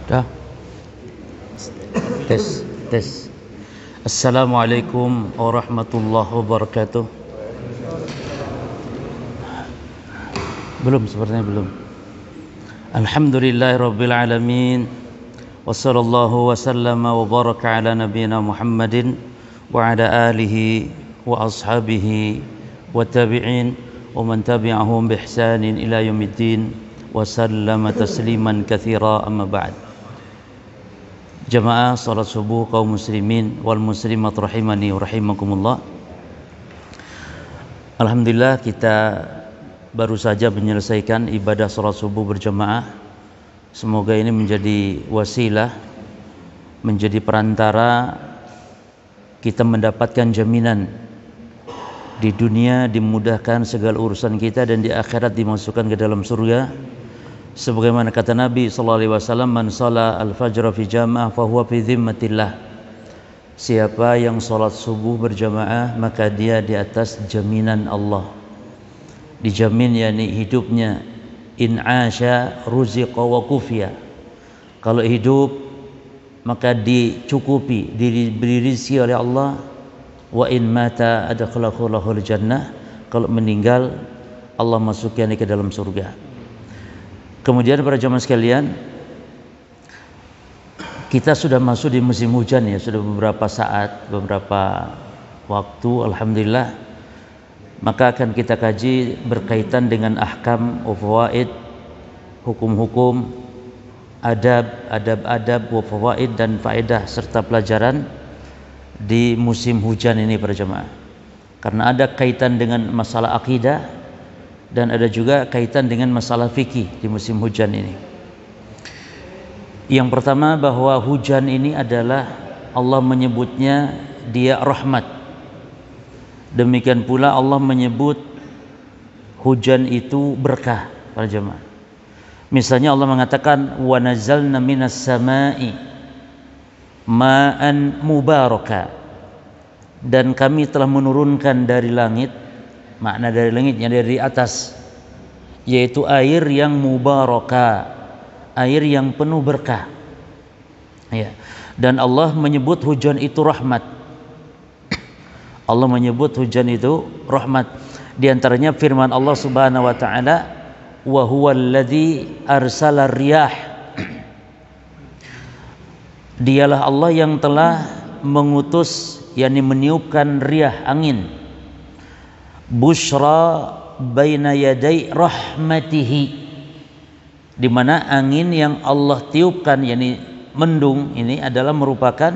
Dah. Tes, tes. Assalamualaikum warahmatullahi wabarakatuh. Belum, sepertinya belum. Alhamdulillahirabbil alamin. Wassallallahu wasallama wa baraka ala nabiyyina Muhammadin wa ala alihi wa ashabihi wa tabi'in wa man tabi'ahum bi ihsanin ila yaumiddin wa sallama tasliman katsira, amma ba'd. Jamaah salat subuh kaum muslimin wal muslimat rahimani wa rahimakumullah. Alhamdulillah, kita baru saja menyelesaikan ibadah salat subuh berjamaah. Semoga ini menjadi wasilah, menjadi perantara kita mendapatkan jaminan di dunia, dimudahkan segala urusan kita, dan di akhirat dimasukkan ke dalam surga. Sebagaimana kata Nabi sallallahu alaihi wasallam, man shalla al-fajr fi jamaah fa huwa fi dhimmatillah. Siapa yang salat subuh berjamaah, maka dia di atas jaminan Allah. Dijamin yakni hidupnya, in asya ruziqa wa kufiya. Kalau hidup maka dicukupi, diberi rezeki oleh Allah. Wa in mata adkhalahu lahul jannah. Kalau meninggal, Allah masukkan ke dalam surga. Kemudian para jamaah sekalian, kita sudah masuk di musim hujan ya, sudah beberapa saat, beberapa waktu, alhamdulillah. Maka akan kita kaji berkaitan dengan ahkam wa fawaid, hukum-hukum, adab wa fawaid, dan faedah serta pelajaran di musim hujan ini para jamaah. Karena ada kaitan dengan masalah akidah dan ada juga kaitan dengan masalah fikih di musim hujan ini. Yang pertama, bahwa hujan ini adalah Allah menyebutnya dia rahmat. Demikian pula Allah menyebut hujan itu berkah para jemaah. Misalnya Allah mengatakan wa nazzalna minas samai ma'an mubaraka, dan kami telah menurunkan dari langit. Makna dari langitnya dari atas, yaitu air yang mubaraka, air yang penuh berkah ya. Dan Allah menyebut hujan itu rahmat. Allah menyebut hujan itu rahmat. Di antaranya firman Allah Subhanahu wa taala, wa huwallazi arsala riyah. Dialah Allah yang telah mengutus, yakni meniupkan riyah, angin, busyra baina yaday rahmatihi, di mana angin yang Allah tiupkan, yakni mendung, ini adalah merupakan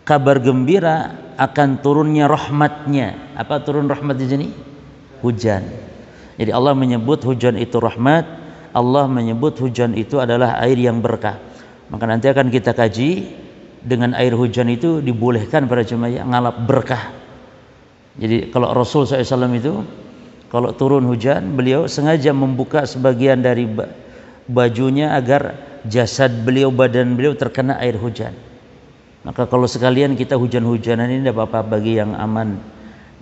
kabar gembira akan turunnya rahmatnya. Apa turun rahmat di sini? Hujan. Jadi Allah menyebut hujan itu rahmat, Allah menyebut hujan itu adalah air yang berkah. Maka nanti akan kita kaji, dengan air hujan itu dibolehkan para jemaah ngalap berkah. Jadi kalau Rasul SAW itu kalau turun hujan, beliau sengaja membuka sebagian dari bajunya agar jasad beliau, badan beliau terkena air hujan. Maka kalau sekalian kita hujan-hujanan ini tidak apa-apa, bagi yang aman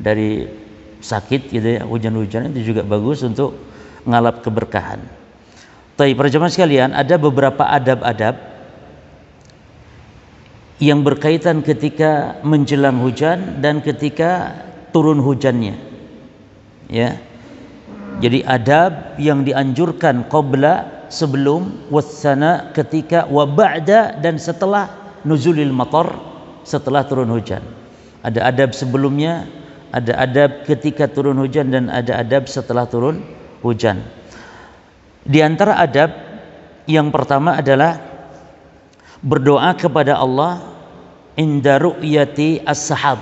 dari sakit gitu ya, hujan-hujanan itu juga bagus untuk ngalap keberkahan. Tapi para jemaah sekalian, ada beberapa adab-adab yang berkaitan ketika menjelang hujan dan ketika turun hujannya ya. Jadi adab yang dianjurkan qabla, sebelum, wassana, ketika, wa ba'da, dan setelah nuzulil matar, setelah turun hujan. Ada adab sebelumnya, ada adab ketika turun hujan, dan ada adab setelah turun hujan. Di antara adab yang pertama adalah berdoa kepada Allah inda ru'yati as-sahab.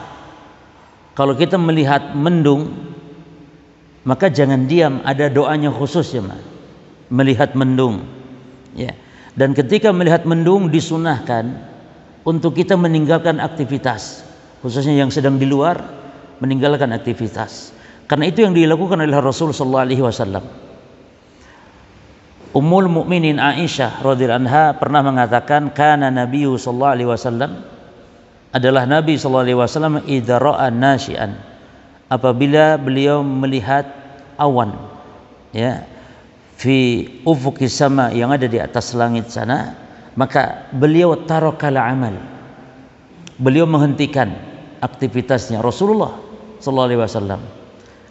Kalau kita melihat mendung, maka jangan diam, ada doanya khusus ya, melihat mendung ya. Dan ketika melihat mendung disunahkan untuk kita meninggalkan aktivitas, khususnya yang sedang di luar, meninggalkan aktivitas. Karena itu yang dilakukan oleh Rasul sallallahu alaihi wasallam. Ummul Mukminin Aisyah radhiyallahu anha pernah mengatakan, kana Nabiyyu sallallahu alaihi wasallam, adalah Nabi sallallahu alaihi wasallam, idza ra'a nasyian, apabila beliau melihat awan ya, fi ufuqis sama, yang ada di atas langit sana, maka beliau tarakal amal, beliau menghentikan aktivitasnya Rasulullah sallallahu alaihi wasallam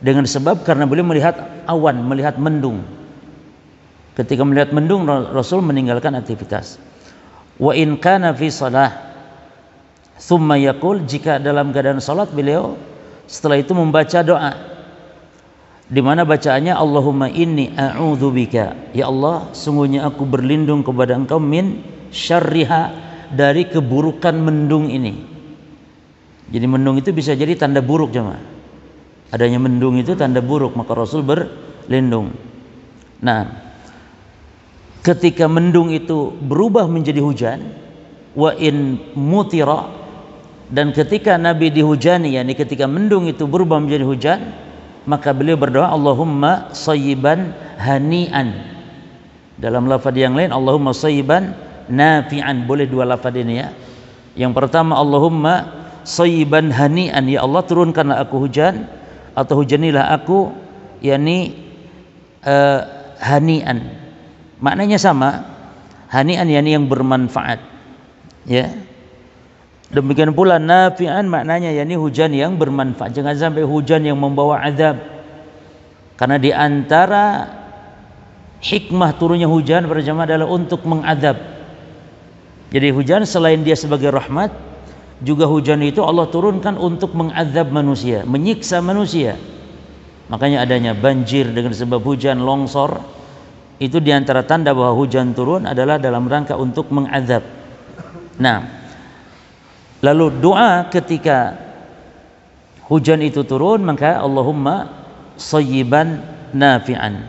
dengan sebab karena beliau melihat awan, melihat mendung. Ketika melihat mendung, Rasul meninggalkan aktivitas. Wa in kana fi shalah thumma yaqul, jika dalam keadaan salat beliau setelah itu membaca doa, di mana bacaannya Allahumma inni a'udzubika, ya Allah sungguhnya aku berlindung kepada Engkau min syarriha, dari keburukan mendung ini. Jadi mendung itu bisa jadi tanda buruk jemaah. Adanya mendung itu tanda buruk, maka Rasul berlindung. Nah, ketika mendung itu berubah menjadi hujan, wa in mutira, dan ketika Nabi dihujani, yakni ketika mendung itu berubah menjadi hujan, maka beliau berdoa Allahumma sayyiban hani'an. Dalam lafaz yang lain Allahumma sayyiban nafi'an. Boleh dua lafaz ini ya. Yang pertama Allahumma sayyiban hani'an, ya Allah turunkanlah aku hujan atau hujanilah aku, yakni hani'an. Maknanya sama, hani'an yakni yang bermanfaat. Ya. Demikian pula nafi'an maknanya yakni hujan yang bermanfaat. Jangan sampai hujan yang membawa azab. Karena di antara hikmah turunnya hujan para jamaah adalah untuk mengadab. Jadi hujan selain dia sebagai rahmat, juga hujan itu Allah turunkan untuk mengadab manusia, menyiksa manusia. Makanya adanya banjir dengan sebab hujan, longsor, itu diantara tanda bahwa hujan turun adalah dalam rangka untuk mengadab. Nah, lalu doa ketika hujan itu turun, maka Allahumma sayyiban nafi'an.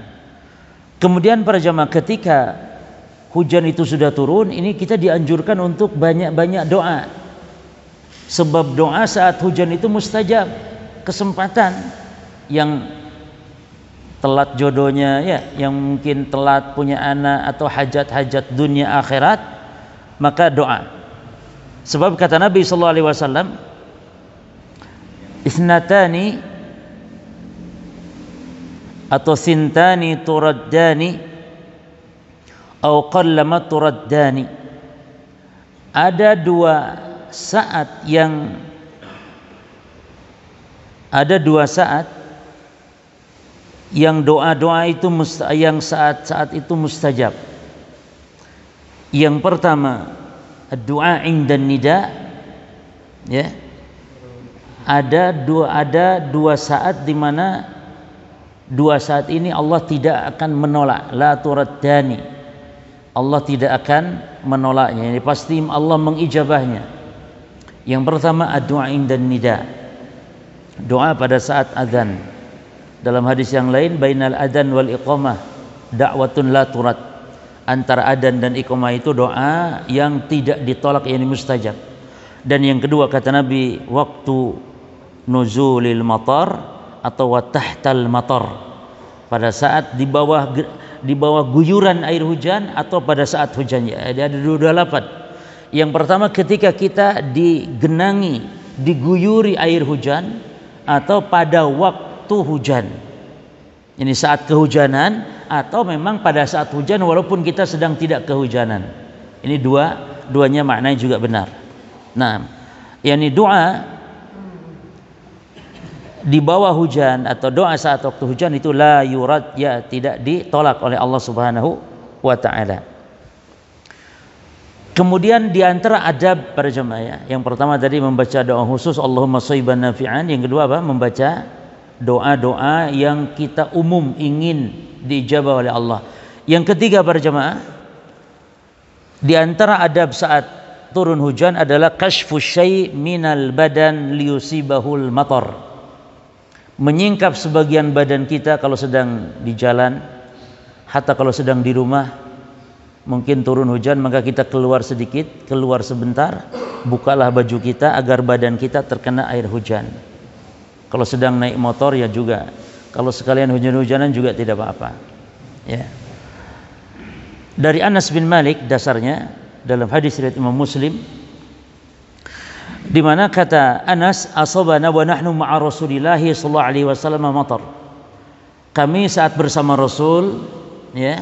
Kemudian para jamaah, ketika hujan itu sudah turun, ini kita dianjurkan untuk banyak-banyak doa. Sebab doa saat hujan itu mustajab. Kesempatan yang telat jodohnya ya, yang mungkin telat punya anak atau hajat-hajat dunia akhirat, maka doa. Sebab kata Nabi sallallahu alaihi wasallam, isnatani atau sintani turaddani atau qallama turaddani. Ada dua saat yang doa-doa itu yang saat-saat itu mustajab. Yang pertama doa indan nida, ya. Ada dua saat di mana dua saat ini Allah tidak akan menolak, la turaddani. Allah tidak akan menolaknya. Ini pasti Allah mengijabahnya. Yang pertama doa indan nida, doa pada saat azan. Dalam hadis yang lain, bainal adzan wal iqamah da'watun la turad. Antara adzan dan iqamah itu doa yang tidak ditolak, yakni mustajab. Dan yang kedua kata Nabi, waktu nuzulil matar atau wa tahtal matar, pada saat di bawah guyuran air hujan atau pada saat hujan. Ada dua lafaz. Yang pertama ketika kita digenangi, diguyuri air hujan, atau pada waktu hujan. Ini saat kehujanan atau memang pada saat hujan walaupun kita sedang tidak kehujanan. Ini duanya maknanya juga benar. Nah, yakni doa di bawah hujan atau doa saat waktu hujan itu la yurad, ya tidak ditolak oleh Allah Subhanahu wa taala. Kemudian di antara adab para jemaah ya, yang pertama tadi membaca doa khusus Allahumma shayyiban nafi'an, yang kedua apa? Membaca doa-doa yang kita umum ingin diijabah oleh Allah. Yang ketiga para jemaah, di antara adab saat turun hujan adalah kashfu syai' minal badan liyusibahul matar. Menyingkap sebagian badan kita kalau sedang di jalan, hatta kalau sedang di rumah. Mungkin turun hujan maka kita keluar sedikit, keluar sebentar, bukalah baju kita agar badan kita terkena air hujan. Kalau sedang naik motor ya juga, kalau sekalian hujan-hujanan juga tidak apa-apa. Ya. Dari Anas bin Malik dasarnya dalam hadis riwayat Imam Muslim, di mana kata Anas, asabana wa nahnu ma'a Rasulillah sallallahu alaihi wasallam matar. Kami saat bersama Rasul, ya,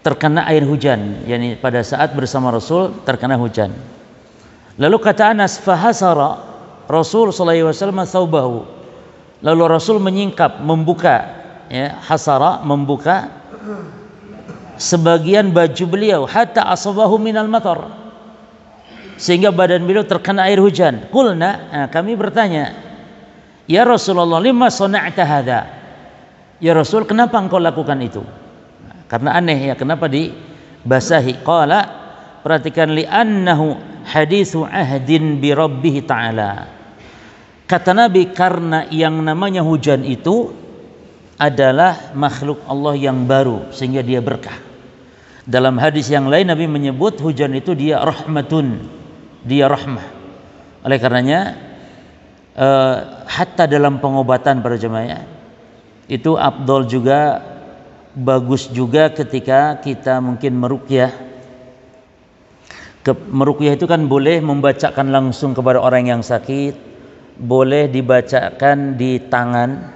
terkena air hujan, yakni pada saat bersama Rasul terkena hujan. Lalu kata Anas, fahasara Rasul sallallahu alaihi wasallam thawbahu. Lalu Rasul menyingkap, membuka, ya, hasara, membuka sebagian baju beliau, hatta asabahu minal matar, sehingga badan beliau terkena air hujan. Qulna, kami bertanya, ya Rasulullah, lima sana'ta hadza? Ya Rasul, kenapa engkau lakukan itu? Karena aneh ya, kenapa dibasahi? Qala, perhatikan, li'annahu hadithu ahdin bi rabbih ta'ala. Kata Nabi, karena yang namanya hujan itu adalah makhluk Allah yang baru, sehingga dia berkah. Dalam hadis yang lain Nabi menyebut hujan itu dia rahmatun, dia rahmah. Oleh karenanya hatta dalam pengobatan para jemaah itu afdol juga, bagus juga ketika kita mungkin meruqyah. Meruqyah itu kan boleh membacakan langsung kepada orang yang sakit, boleh dibacakan di tangan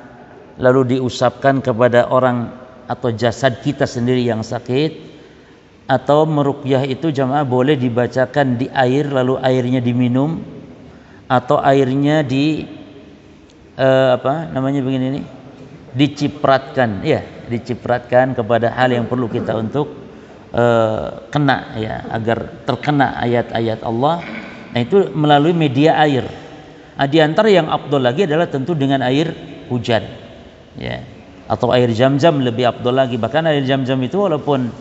lalu diusapkan kepada orang atau jasad kita sendiri yang sakit, atau meruqyah itu jamaah boleh dibacakan di air lalu airnya diminum, atau airnya dicipratkan, ya, dicipratkan kepada hal yang perlu kita untuk kena, ya, agar terkena ayat-ayat Allah. Nah, itu melalui media air. Di antara yang afdol lagi adalah tentu dengan air hujan, ya, atau air zam-zam lebih afdol lagi. Bahkan air zam-zam itu walaupun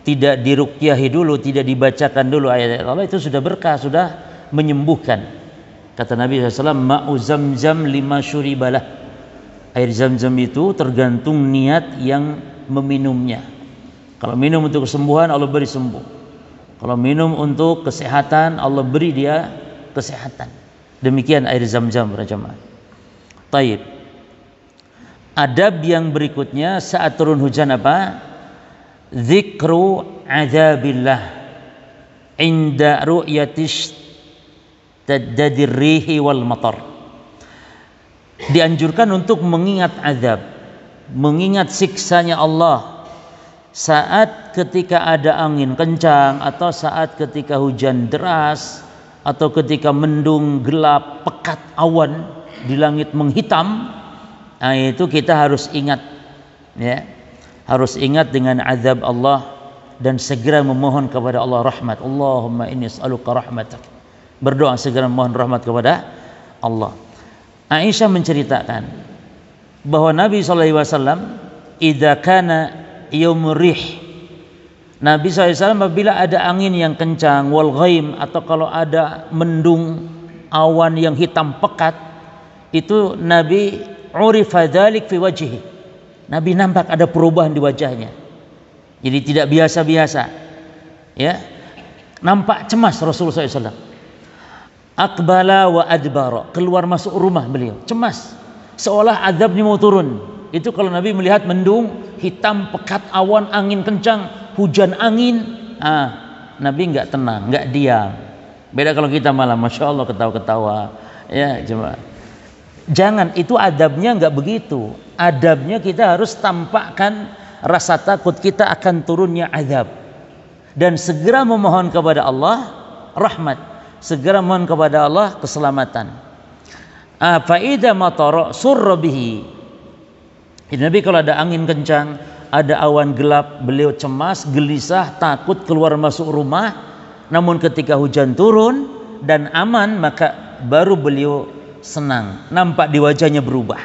tidak diruqyahi dulu, tidak dibacakan dulu ayat Allah, itu sudah berkah, sudah menyembuhkan. Kata Nabi SAW, ma'u zam-zam lima syuribalah. Air zam-zam itu tergantung niat yang meminumnya. Kalau minum untuk kesembuhan, Allah beri sembuh. Kalau minum untuk kesehatan, Allah beri dia kesehatan. Demikian air zam-zam para jemaah. Taib. Adab yang berikutnya saat turun hujan apa? Dzikru adzabillah inda ru'yatish tadadir rihi wal matar. Dianjurkan untuk mengingat azab, mengingat siksanya Allah saat ketika ada angin kencang, atau saat ketika hujan deras, atau ketika mendung, gelap, pekat awan di langit menghitam. Nah, itu kita harus ingat, ya, harus ingat dengan azab Allah dan segera memohon kepada Allah rahmat. Allahumma inni as'aluka rahmatak. Berdoa segera memohon rahmat kepada Allah. Aisyah menceritakan bahwa Nabi SAW idza kana yaumur rih, Nabi SAW apabila ada angin yang kencang, wal ghaim, atau kalau ada mendung, awan yang hitam pekat, itu Nabi urifa dzalik fi wajhihi. Nabi nampak ada perubahan di wajahnya. Jadi tidak biasa-biasa, ya. Nampak cemas Rasulullah SAW. Aqbala wa adbara, keluar masuk rumah beliau cemas, seolah azabnya mau turun. Itu kalau Nabi melihat mendung, hitam, pekat, awan, angin kencang, hujan angin, Nabi nggak tenang, nggak diam. Beda kalau kita malah masya Allah ketawa-ketawa, ya jemaah. Jangan, itu adabnya nggak begitu. Adabnya kita harus tampakkan rasa takut kita akan turunnya azab, dan segera memohon kepada Allah rahmat, segera mohon kepada Allah keselamatan. Fa idza matara surra bihi. Nabi kalau ada angin kencang, ada awan gelap, beliau cemas, gelisah, takut keluar masuk rumah. Namun ketika hujan turun dan aman, maka baru beliau senang. Nampak di wajahnya berubah.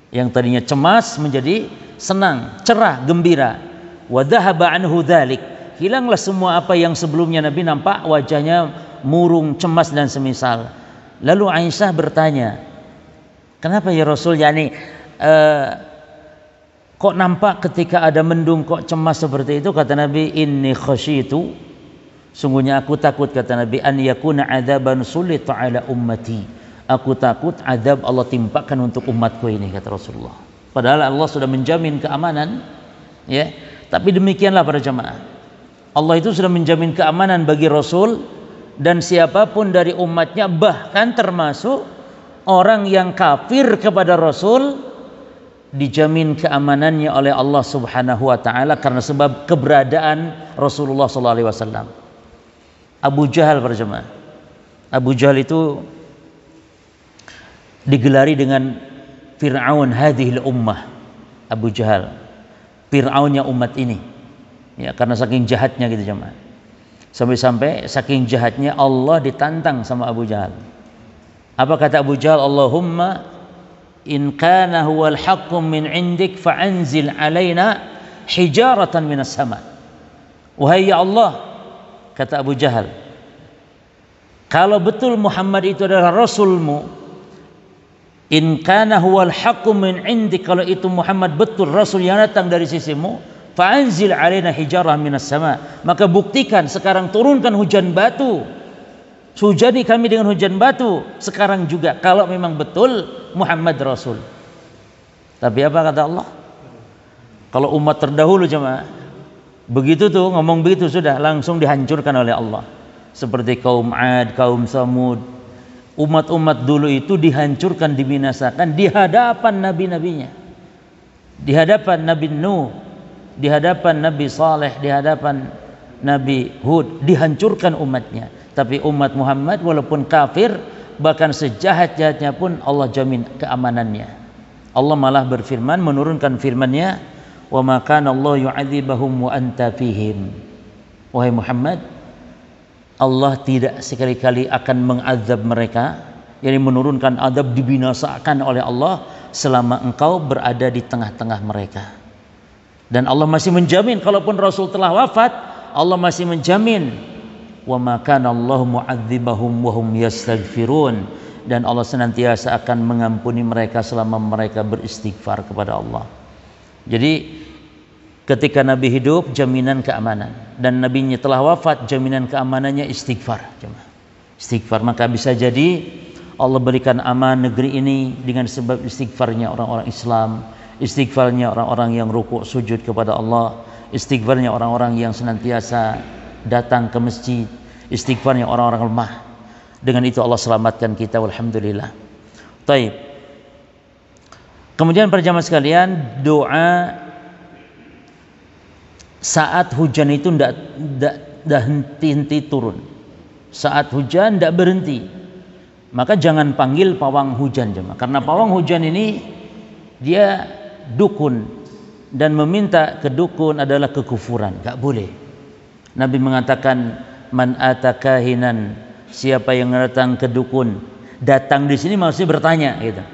Yang tadinya cemas menjadi senang, cerah, gembira. Wa dhahaba anhu dzalik. Hilanglah semua apa yang sebelumnya Nabi nampak wajahnya murung, cemas dan semisal. Lalu Aisyah bertanya, kenapa ya Rasul, kok nampak ketika ada mendung kok cemas seperti itu? Kata Nabi, inni khasyitu, sungguhnya aku takut, kata Nabi, an yakuna adzaban sulita ala ummati. Aku takut azab Allah timpakan untuk umatku ini, kata Rasulullah. Padahal Allah sudah menjamin keamanan, ya. Tapi demikianlah para jemaah, Allah itu sudah menjamin keamanan bagi Rasul dan siapapun dari umatnya, bahkan termasuk orang yang kafir kepada Rasul, dijamin keamanannya oleh Allah Subhanahu wa taala karena sebab keberadaan Rasulullah sallallahu alaihi wasallam. Abu Jahal berjemaah. Abu Jahal itu digelari dengan Fir'aun hadhil ummah. Abu Jahal, Fir'aunnya umat ini. Ya, karena saking jahatnya gitu jemaah. Sampai-sampai saking jahatnya Allah ditantang sama Abu Jahal. Apa kata Abu Jahal? Allahumma in kana huwal haqqu min indik fa'anzil alaina hijaratan minas sama. Wahai ya Allah, kata Abu Jahal, kalau betul Muhammad itu adalah rasulmu, in kana huwal haqqu min indik, kalau itu Muhammad betul rasul yang datang dari sisimu, fa'anzil alaina hijarah minas sama, maka buktikan sekarang, turunkan hujan batu, hujani kami dengan hujan batu sekarang juga kalau memang betul Muhammad rasul. Tapi apa kata Allah? Kalau umat terdahulu jemaah begitu tuh, ngomong begitu sudah langsung dihancurkan oleh Allah. Seperti kaum Ad, kaum Samud, umat-umat dulu itu dihancurkan, dibinasakan di hadapan nabi-nabinya, di hadapan Nabi Nuh, di hadapan Nabi Saleh, di hadapan Nabi Hud, dihancurkan umatnya. Tapi umat Muhammad walaupun kafir, bahkan sejahat-jahatnya pun Allah jamin keamanannya. Allah malah berfirman, menurunkan firman-Nya, wa ma kana Allah yu'adzibahum wa anta fihim. Wahai Muhammad, Allah tidak sekali-kali akan mengazab mereka, yakni menurunkan azab, dibinasakan oleh Allah selama engkau berada di tengah-tengah mereka. Dan Allah masih menjamin, kalaupun Rasul telah wafat, Allah masih menjamin, wa ma kana Allah mu'adzibahum wa hum yastaghfirun, dan Allah senantiasa akan mengampuni mereka selama mereka beristighfar kepada Allah. Jadi ketika Nabi hidup jaminan keamanan, dan Nabinya telah wafat jaminan keamanannya istighfar. Istighfar, maka bisa jadi Allah berikan aman negeri ini dengan sebab istighfarnya orang-orang Islam, istighfarnya orang-orang yang rukuk sujud kepada Allah, istighfarnya orang-orang yang senantiasa datang ke masjid, istighfarnya orang-orang lemah. Dengan itu Allah selamatkan kita, walhamdulillah. Taib. Kemudian para jamaah sekalian, doa saat hujan itu tidak henti turun. Saat hujan tidak berhenti, maka jangan panggil pawang hujan jemaah, karena pawang hujan ini dia dukun, dan meminta ke dukun adalah kekufuran, gak boleh. Nabi mengatakan, man atakahinan, siapa yang datang ke dukun, datang di sini maksudnya bertanya gitu.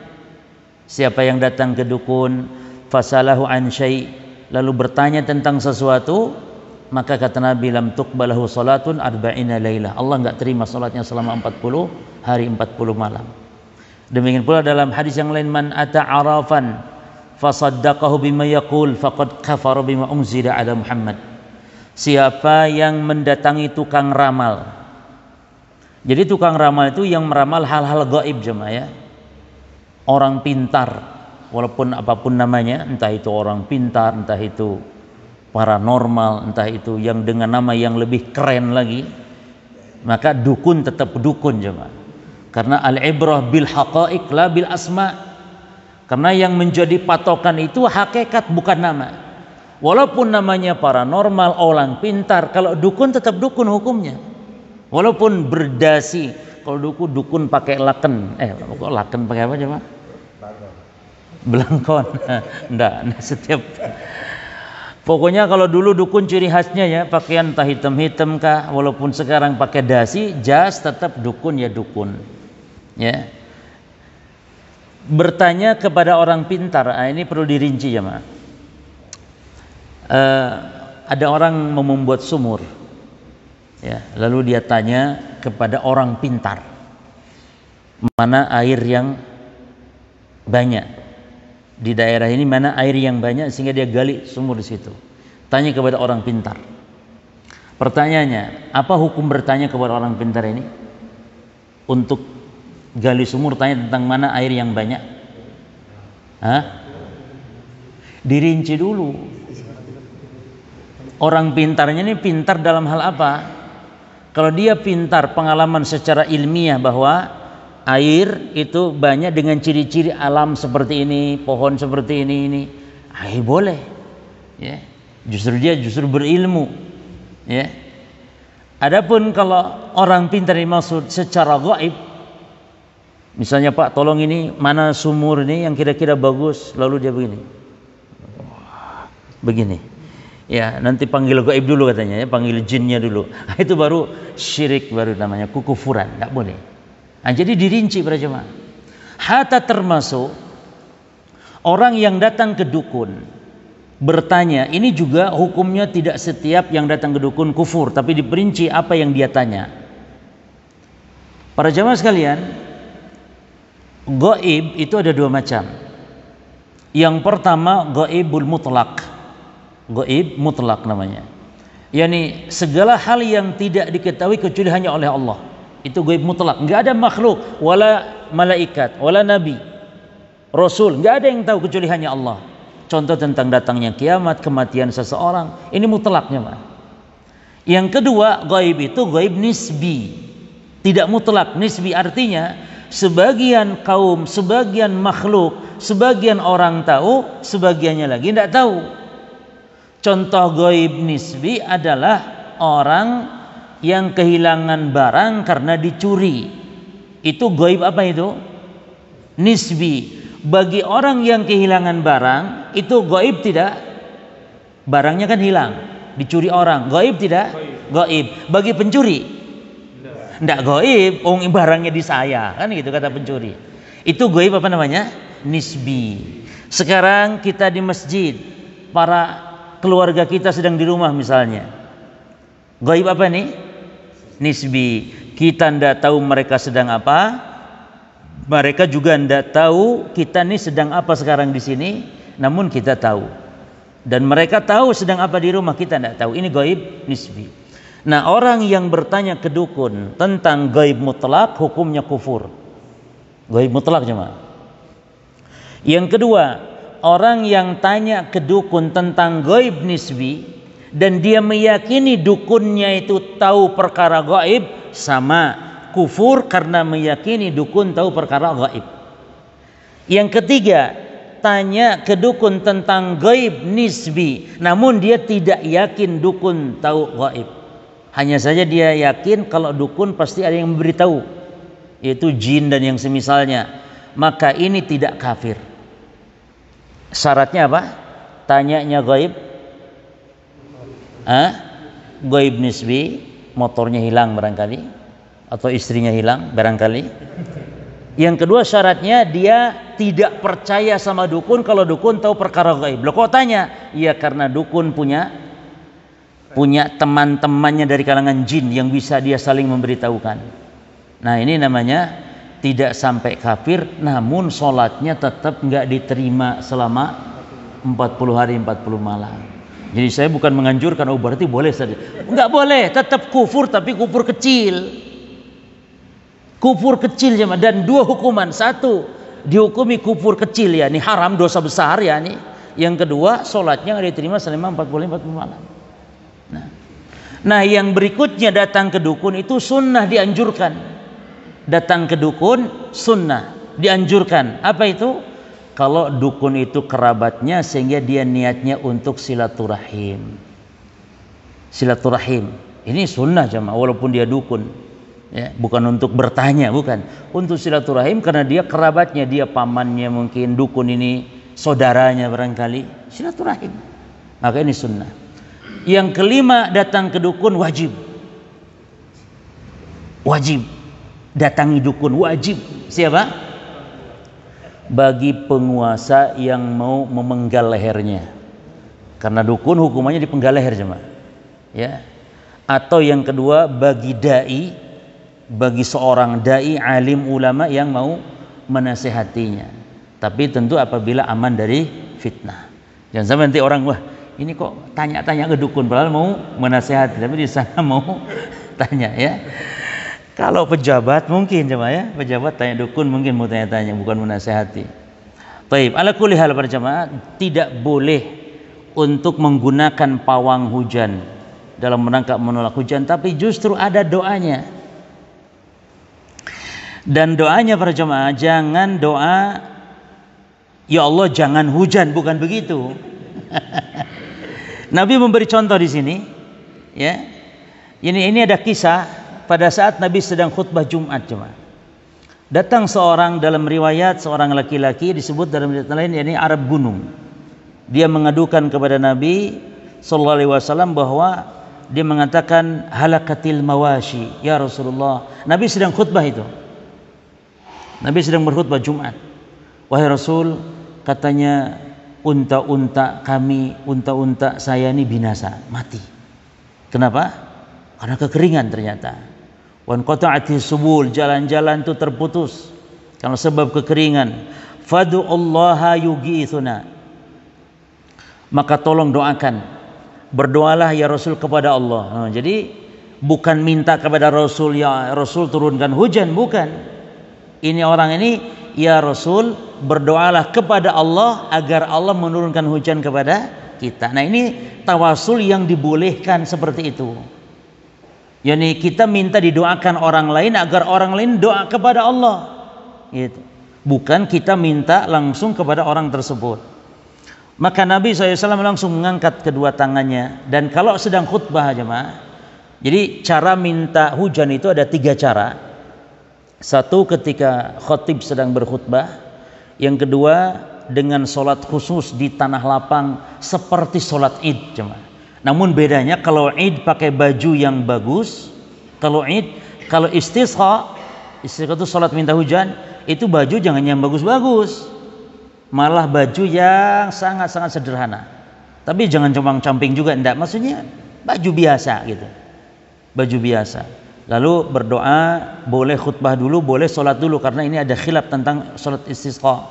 Siapa yang datang ke dukun, fasalahu an syai', lalu bertanya tentang sesuatu, maka kata Nabi, lam tuqbalahu salatun arba'ina lailah, Allah enggak terima salatnya selama 40 hari 40 malam. Demikian pula dalam hadis yang lain, man ata arafan fasaddaqahu bima yaqul faqad kafara bima unzila ala Muhammad. Siapa yang mendatangi tukang ramal. Jadi tukang ramal itu yang meramal hal-hal gaib jemaah ya. Orang pintar, walaupun apapun namanya, entah itu orang pintar, entah itu paranormal, entah itu yang dengan nama yang lebih keren lagi, maka dukun tetap dukun jemaah. Karena al-ibrah bil haqaiq la bil asma. Karena yang menjadi patokan itu hakikat, bukan nama. Walaupun namanya paranormal, orang pintar, kalau dukun tetap dukun hukumnya. Walaupun berdasi, kalau dukun pakai laken, kok laken pakai apa coba? Belangkon. Enggak, setiap. Pokoknya kalau dulu dukun ciri khasnya ya pakaian entah hitam-hitam kah, walaupun sekarang pakai dasi, jas, tetap dukun ya dukun. Ya. Bertanya kepada orang pintar, ini perlu dirinci ya, Mak. Ada orang mau membuat sumur, ya, lalu dia tanya kepada orang pintar, mana air yang banyak di daerah ini, mana air yang banyak sehingga dia gali sumur di situ. Tanya kepada orang pintar. Pertanyaannya, apa hukum bertanya kepada orang pintar ini? Untuk gali sumur tanya tentang mana air yang banyak? Dirinci dulu. Orang pintarnya ini pintar dalam hal apa? Kalau dia pintar pengalaman secara ilmiah bahwa air itu banyak dengan ciri-ciri alam seperti ini, pohon seperti ini. Air boleh. Ya. Justru dia berilmu. Ya. Adapun kalau orang pintar dimaksud secara gaib, misalnya Pak tolong ini mana sumur ini yang kira-kira bagus, lalu dia begini. Ya, nanti panggil gaib dulu katanya ya, panggil jinnya dulu. Itu baru syirik, baru namanya kekufuran, enggak boleh. Nah, jadi dirinci para jemaah. Hatta termasuk orang yang datang ke dukun bertanya, ini juga hukumnya tidak setiap yang datang ke dukun kufur, tapi diperinci apa yang dia tanya. Para jemaah sekalian, gaib itu ada dua macam. Yang pertama gaibul mutlak. Gaib mutlak namanya. Yani segala hal yang tidak diketahui kecuali hanya oleh Allah. Itu gaib mutlak. Enggak ada makhluk, wala malaikat, wala nabi, rasul, enggak ada yang tahu kecuali hanya Allah. Contoh tentang datangnya kiamat, kematian seseorang, ini mutlaknya, Pak. Yang kedua, gaib itu gaib nisbi. Tidak mutlak, nisbi artinya sebagian kaum, sebagian makhluk, sebagian orang tahu, sebagiannya lagi tidak tahu. Contoh gaib nisbi adalah orang yang kehilangan barang karena dicuri. Itu gaib apa itu? Nisbi. Bagi orang yang kehilangan barang, itu gaib tidak? Barangnya kan hilang, dicuri orang. Gaib tidak? Gaib. Bagi pencuri? Tidak gaib, barangnya di saya, kan gitu kata pencuri. Itu gaib apa namanya? Nisbi. Sekarang kita di masjid, para keluarga kita sedang di rumah misalnya. Gaib apa nih? Nisbi. Kita tidak tahu mereka sedang apa, mereka juga tidak tahu kita nih sedang apa sekarang di sini, namun kita tahu. Dan mereka tahu sedang apa di rumah, kita tidak tahu. Ini gaib nisbi. Nah, orang yang bertanya ke dukun tentang gaib mutlak, hukumnya kufur. Gaib mutlak jemaah. Yang kedua, orang yang tanya ke dukun tentang gaib nisbi dan dia meyakini dukunnya itu tahu perkara gaib, sama kufur karena meyakini dukun tahu perkara gaib. Yang ketiga, tanya ke dukun tentang gaib nisbi, namun dia tidak yakin dukun tahu gaib. Hanya saja dia yakin kalau dukun pasti ada yang memberitahu, yaitu jin dan yang semisalnya. Maka ini tidak kafir. Syaratnya apa? Tanyanya gaib, gaib nisbi, motornya hilang barangkali, atau istrinya hilang barangkali. Yang kedua syaratnya dia tidak percaya sama dukun kalau dukun tahu perkara gaib. Loh kok tanya? Iya karena dukun punya teman-temannya dari kalangan jin yang bisa dia saling memberitahukan. Nah ini namanya tidak sampai kafir, namun sholatnya tetap nggak diterima selama 40 hari 40 malam. Jadi saya bukan menganjurkan, oh berarti boleh saja. Nggak boleh, tetap kufur, tapi kufur kecil. Kufur kecil jemaah, dan dua hukuman. Satu, dihukumi kufur kecil ya, ini haram, dosa besar ya ini. Yang kedua, sholatnya nggak diterima selama 40 malam. Nah yang berikutnya datang ke dukun itu sunnah, dianjurkan. Datang ke dukun sunnah, dianjurkan. Apa itu? Kalau dukun itu kerabatnya sehingga dia niatnya untuk silaturahim. Silaturahim ini sunnah jemaah, walaupun dia dukun ya, bukan untuk bertanya, bukan, untuk silaturahim karena dia kerabatnya, dia pamannya mungkin, dukun ini saudaranya barangkali, silaturahim, maka ini sunnah. Yang kelima, datang ke dukun wajib datangi dukun wajib. Siapa? Bagi penguasa yang mau memenggal lehernya, karena dukun hukumannya dipenggal leher jemaah ya. Atau yang kedua, bagi dai, bagi seorang dai alim ulama yang mau menasehatinya, tapi tentu apabila aman dari fitnah. Jangan sampai nanti orang, wah ini kok tanya-tanya ke dukun padahal mau menasehati, tapi di sana mau tanya ya. Kalau pejabat mungkin jemaah ya, pejabat tanya dukun mungkin mau tanya-tanya, bukan menasehati. Baik, ala kulli hal para jemaah, tidak boleh untuk menggunakan pawang hujan dalam rangka menolak hujan, tapi justru ada doanya. Dan doanya para jemaah, jangan doa ya Allah jangan hujan, bukan begitu. Nabi memberi contoh di sini, ya. Ini ada kisah pada saat Nabi sedang khutbah Jumat, jemaah. Datang seorang, dalam riwayat seorang laki-laki disebut dalam riwayat lain yakni Arab gunung. Dia mengadukan kepada Nabi sallallahu alaihi wasallam bahwa dia mengatakan halakatil mawashi ya Rasulullah. Nabi sedang khutbah itu. Nabi sedang berkhutbah Jumat. Wahai Rasul, katanya unta-unta kami, unta-unta saya ini binasa, mati. Kenapa? Karena kekeringan ternyata. Wan qata'ati subul, jalan-jalan itu terputus karena sebab kekeringan. Fad'ullaha yughithuna. Maka tolong doakan. Berdoalah ya Rasul kepada Allah. Jadi bukan minta kepada Rasul ya Rasul turunkan hujan, bukan. Ini orang ini ya Rasul berdoalah kepada Allah agar Allah menurunkan hujan kepada kita. Nah, ini tawasul yang dibolehkan seperti itu. Yani kita minta didoakan orang lain agar orang lain doa kepada Allah. Gitu. Bukan kita minta langsung kepada orang tersebut. Maka Nabi SAW langsung mengangkat kedua tangannya. Dan kalau sedang khutbah jemaah, jadi cara minta hujan itu ada 3 cara. Satu, ketika khatib sedang berkhutbah. Yang kedua, dengan sholat khusus di tanah lapang seperti sholat id jemaah. Namun bedanya kalau id pakai baju yang bagus. Kalau istisqa itu sholat minta hujan, itu baju jangan yang bagus-bagus, malah baju yang sangat-sangat sederhana. Tapi jangan compang-camping juga, enggak. Maksudnya baju biasa gitu, baju biasa. Lalu berdoa, boleh khutbah dulu, boleh sholat dulu, karena ini ada khilaf tentang sholat istisqa.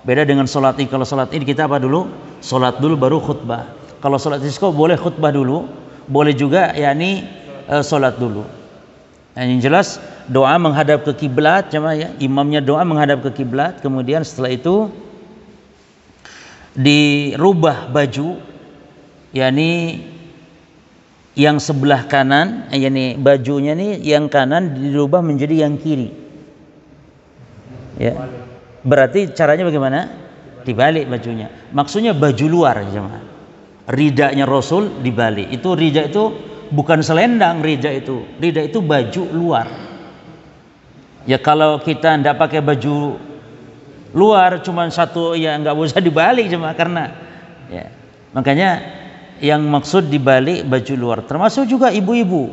Beda dengan sholat id. Kalau sholat id kita apa dulu? Sholat dulu baru khutbah. Kalau sholat istisqa boleh khutbah dulu, boleh juga yakni sholat dulu. Nah, yang jelas doa menghadap ke kiblat, ya. Imamnya doa menghadap ke kiblat, kemudian setelah itu dirubah baju, yakni yang sebelah kanan, yakni bajunya nih yang kanan dirubah menjadi yang kiri. Ya. Berarti caranya bagaimana? Dibalik bajunya. Maksudnya baju luar, jemaah. Ridanya Rasul dibalik. Itu rida itu bukan selendang, rida itu baju luar. Ya kalau kita tidak pakai baju luar cuma satu, ya nggak usah dibalik cuma karena ya. Makanya yang maksud dibalik baju luar. Termasuk juga ibu-ibu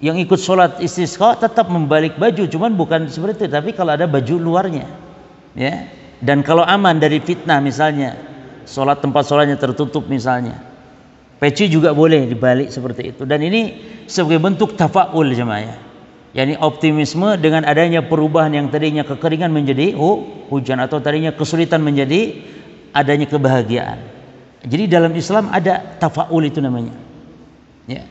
yang ikut sholat istisqa tetap membalik baju, cuman bukan seperti itu, tapi kalau ada baju luarnya, ya. Dan kalau aman dari fitnah, misalnya sholat tempat sholatnya tertutup misalnya, peci juga boleh dibalik seperti itu. Dan ini sebagai bentuk tafaul jemaah, ya. Yani optimisme dengan adanya perubahan yang tadinya kekeringan menjadi hujan, atau tadinya kesulitan menjadi adanya kebahagiaan. Jadi dalam Islam ada tafaul itu namanya. Ya.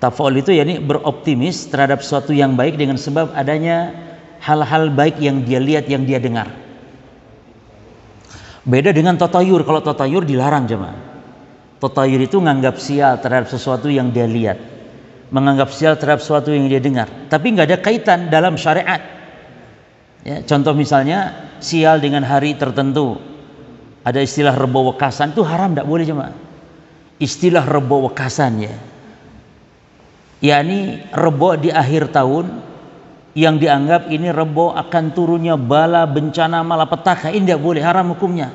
Tafaul itu yakni beroptimis terhadap sesuatu yang baik dengan sebab adanya hal-hal baik yang dia lihat, yang dia dengar. Beda dengan tatayur. Kalau tatayur dilarang jemaah. Tatayur itu menganggap sial terhadap sesuatu yang dia lihat, menganggap sial terhadap sesuatu yang dia dengar, tapi nggak ada kaitan dalam syariat. Ya, contoh misalnya sial dengan hari tertentu, ada istilah rebo wekasan, itu haram, tidak boleh jemaah. Istilah rebo wekasan, ya, yakni rebo di akhir tahun yang dianggap ini rebo akan turunnya bala, bencana, malapetaka, ini tidak boleh, haram hukumnya.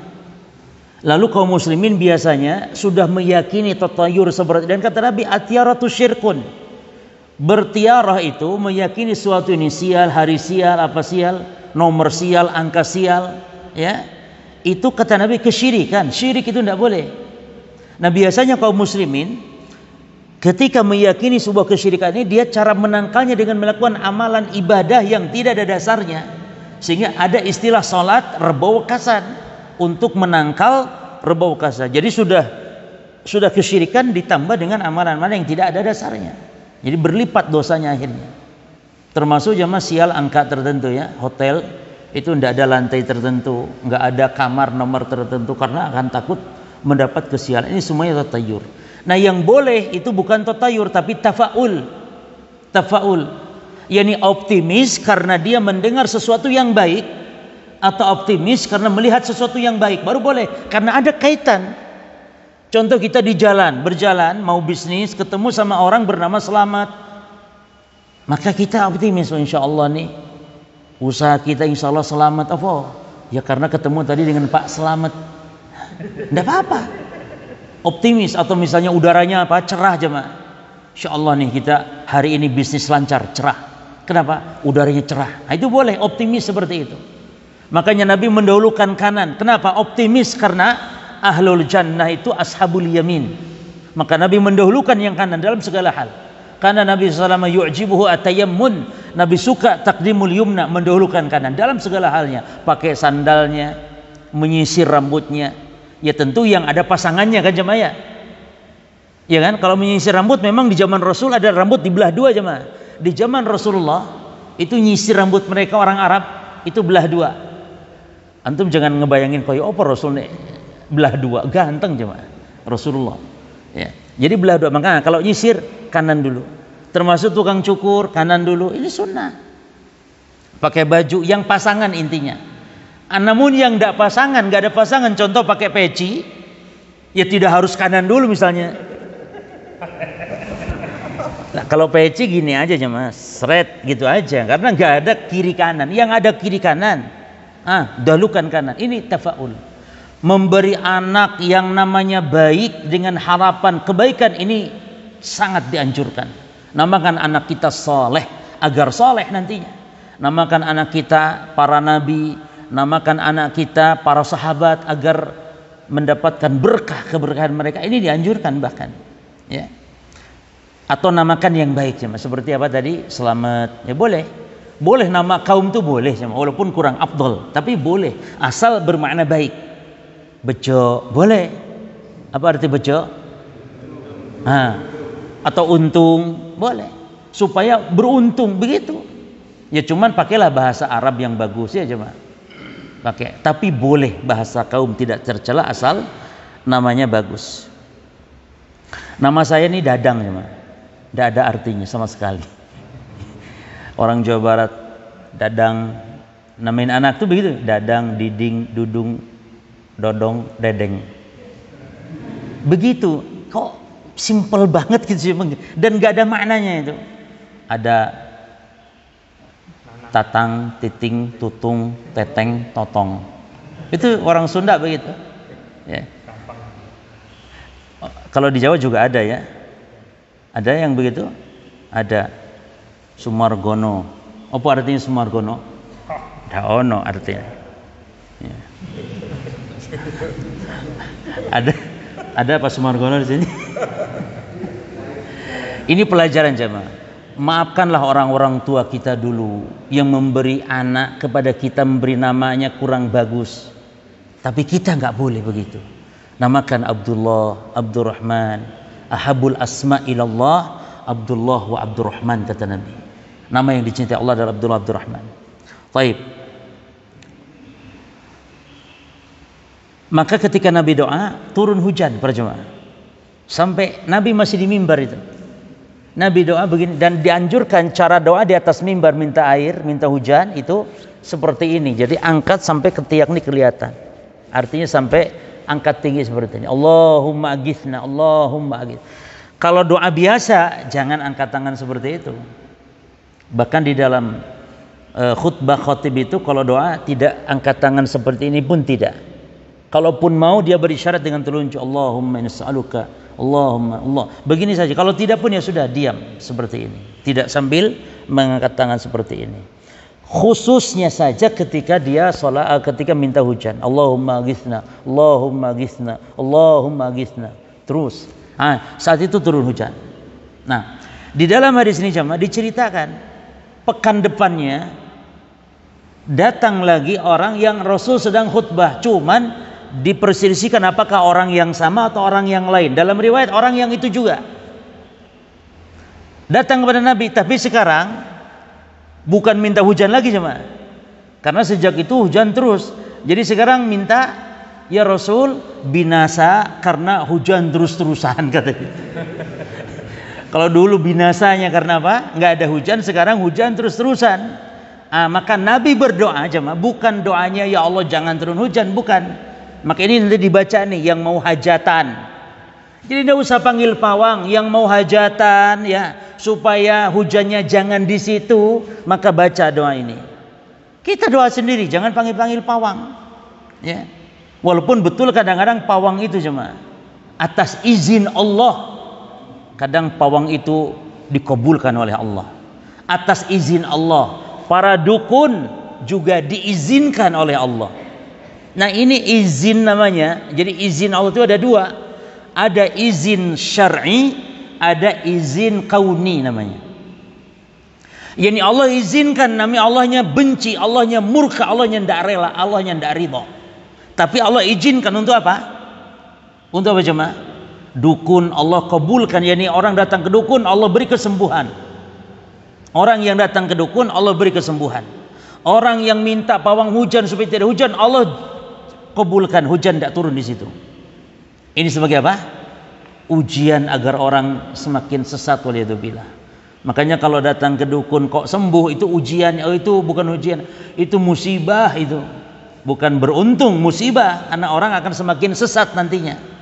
Lalu kaum muslimin biasanya sudah meyakini tatayur seperti, dan kata Nabi atiyaratu syirkun. Bertiarah itu meyakini suatu ini sial, hari sial, apa sial, nomor sial, angka sial, ya. Itu kata Nabi kesyirikan. Syirik itu tidak boleh. Nah, biasanya kaum muslimin ketika meyakini sebuah kesyirikan ini, dia cara menangkalnya dengan melakukan amalan ibadah yang tidak ada dasarnya. Sehingga ada istilah salat rebo wekasan untuk menangkal rebo wekasan. Jadi sudah kesyirikan ditambah dengan amalan-amalan yang tidak ada dasarnya. Jadi berlipat dosanya akhirnya. Termasuk jamaah sial angka tertentu, ya. Hotel itu tidak ada lantai tertentu, nggak ada kamar nomor tertentu karena akan takut mendapat kesialan. Ini semuanya tatayur. Nah, yang boleh itu bukan tatayur tapi tafaul. Tafaul. yakni optimis karena dia mendengar sesuatu yang baik, atau optimis karena melihat sesuatu yang baik, baru boleh, karena ada kaitan. Contoh, kita di jalan, berjalan mau bisnis, ketemu sama orang bernama Selamat, maka kita optimis, insya Allah nih usaha kita insya Allah selamat. Apa? Ya karena ketemu tadi dengan Pak Selamat. Tidak apa-apa, optimis. Atau misalnya udaranya apa, cerah jemaah, insya Allah nih kita hari ini bisnis lancar, cerah. Kenapa? Udaranya cerah. Nah, itu boleh optimis seperti itu. Makanya Nabi mendahulukan kanan. Kenapa? Optimis karena ahlul jannah itu ashabul yamin. Maka Nabi mendahulukan yang kanan dalam segala hal. Karena Nabi SAW yu'jibuhu atayammun. Nabi suka takdimul yumna, mendahulukan kanan dalam segala halnya. Pakai sandalnya, menyisir rambutnya. Ya tentu yang ada pasangannya kan jemaah. Ya kan? Kalau menyisir rambut memang di zaman Rasul ada rambut dibelah dua jemaah. Di zaman Rasulullah itu nyisir rambut mereka orang Arab itu belah dua. Antum jangan ngebayangin koyo apa Rasul nih belah dua, ganteng jemaah Rasulullah. Ya. Jadi belah dua. Makanya kalau nyisir kanan dulu. Termasuk tukang cukur kanan dulu. Ini sunnah. Pakai baju yang pasangan intinya. Namun yang tidak pasangan, nggak ada pasangan, contoh pakai peci, ya tidak harus kanan dulu misalnya. Nah, kalau peci gini aja jemaah, seret gitu aja, karena nggak ada kiri kanan. Yang ada kiri kanan, dahulukan kanan. Ini tafaul. Memberi anak yang namanya baik dengan harapan kebaikan ini sangat dianjurkan. Namakan anak kita soleh agar soleh nantinya. Namakan anak kita para nabi, namakan anak kita para sahabat agar mendapatkan berkah keberkahan mereka. Ini dianjurkan bahkan. Ya. Atau namakan yang baik cuma seperti apa tadi, Selamat, ya boleh nama kaum tuh boleh cuma walaupun kurang afdol, tapi boleh asal bermakna baik. Bejo boleh, apa arti bejo? Atau untung boleh, supaya beruntung begitu ya. Cuman pakailah bahasa Arab yang bagus ya cuma pakai, tapi boleh bahasa kaum tidak tercela asal namanya bagus. Nama saya ini Dadang cuma tidak ada artinya sama sekali. Orang Jawa Barat Dadang, namain anak tuh begitu, Dadang, Diding, Dudung, Dodong, Dedeng, begitu. Kok simple banget gitu dan gak ada maknanya itu. Ada Tatang, Titing, Tutung, Teteng, Totong, itu orang Sunda begitu ya. Kalau di Jawa juga ada ya. Ada yang begitu? Ada Sumargono. Apa artinya Sumargono? Daono artinya. Ya. Ada apa Sumargono di sini? Ini pelajaran jemaah. Maafkanlah orang-orang tua kita dulu yang memberi anak kepada kita, memberi namanya kurang bagus. Tapi kita nggak boleh begitu. Namakan Abdullah, Abdurrahman. Ahabul asma ilallah Abdullah wa Abdurrahman, kata Nabi. Nama yang dicintai Allah adalah Abdullah, Abdurrahman. Baik. Maka ketika Nabi doa, turun hujan para jemaah. Sampai Nabi masih di mimbar itu. Nabi doa begini, dan dianjurkan cara doa di atas mimbar minta air, minta hujan itu seperti ini. Jadi angkat sampai ketiak ini kelihatan. Artinya sampai angkat tinggi seperti ini. Allahumma aghithna, Allahumma aghith. Kalau doa biasa jangan angkat tangan seperti itu. Bahkan di dalam khutbah khatib itu kalau doa tidak angkat tangan seperti ini pun tidak. Kalaupun mau dia berisyarat dengan telunjuk, Allahumma nas'aluka, Allahumma Allah. Begini saja. Kalau tidak pun ya sudah diam seperti ini. Tidak sambil mengangkat tangan seperti ini. Khususnya saja ketika dia sholat, ketika minta hujan, Allahumma aghithna, Allahumma aghithna, Allahumma aghithna. Terus, saat itu turun hujan. Nah, di dalam hadis ini jemaah diceritakan pekan depannya datang lagi orang yang Rasul sedang khutbah, cuman diperselisihkan apakah orang yang sama atau orang yang lain. Dalam riwayat orang yang itu juga datang kepada Nabi, tapi sekarang bukan minta hujan lagi jemaah, karena sejak itu hujan terus. Jadi sekarang minta, ya Rasul binasa karena hujan terus-terusan katanya. Kalau dulu binasanya karena apa? Nggak ada hujan, sekarang hujan terus-terusan. Maka Nabi berdoa jemaah, bukan doanya ya Allah jangan turun hujan, bukan. Maka ini nanti dibaca nih yang mau hajatan. Jadi tidak usah panggil pawang, yang mau hajatan ya supaya hujannya jangan di situ, maka baca doa ini. Kita doa sendiri, jangan panggil-panggil pawang. Ya. Walaupun betul kadang-kadang pawang itu jemaah atas izin Allah. Kadang pawang itu dikabulkan oleh Allah atas izin Allah. Para dukun juga diizinkan oleh Allah. Nah ini izin namanya. Jadi izin Allah itu ada dua. Ada izin syar'i, ada izin kauni namanya. Yani Allah izinkan, namanya Allahnya benci, Allahnya murka, Allahnya tidak rela, Allahnya tidak ridha. Tapi Allah izinkan untuk apa? Untuk apa jemaah? Dukun Allah kabulkan, yakni orang datang ke dukun Allah beri kesembuhan. Orang yang datang ke dukun Allah beri kesembuhan. Orang yang minta pawang hujan supaya tidak hujan Allah kabulkan, hujan tidak turun di situ. Ini sebagai apa? Ujian agar orang semakin sesat, waliyadzubillah. Makanya kalau datang ke dukun kok sembuh, itu ujian. Oh, itu bukan ujian, itu musibah, itu bukan beruntung, musibah. Anak orang akan semakin sesat nantinya.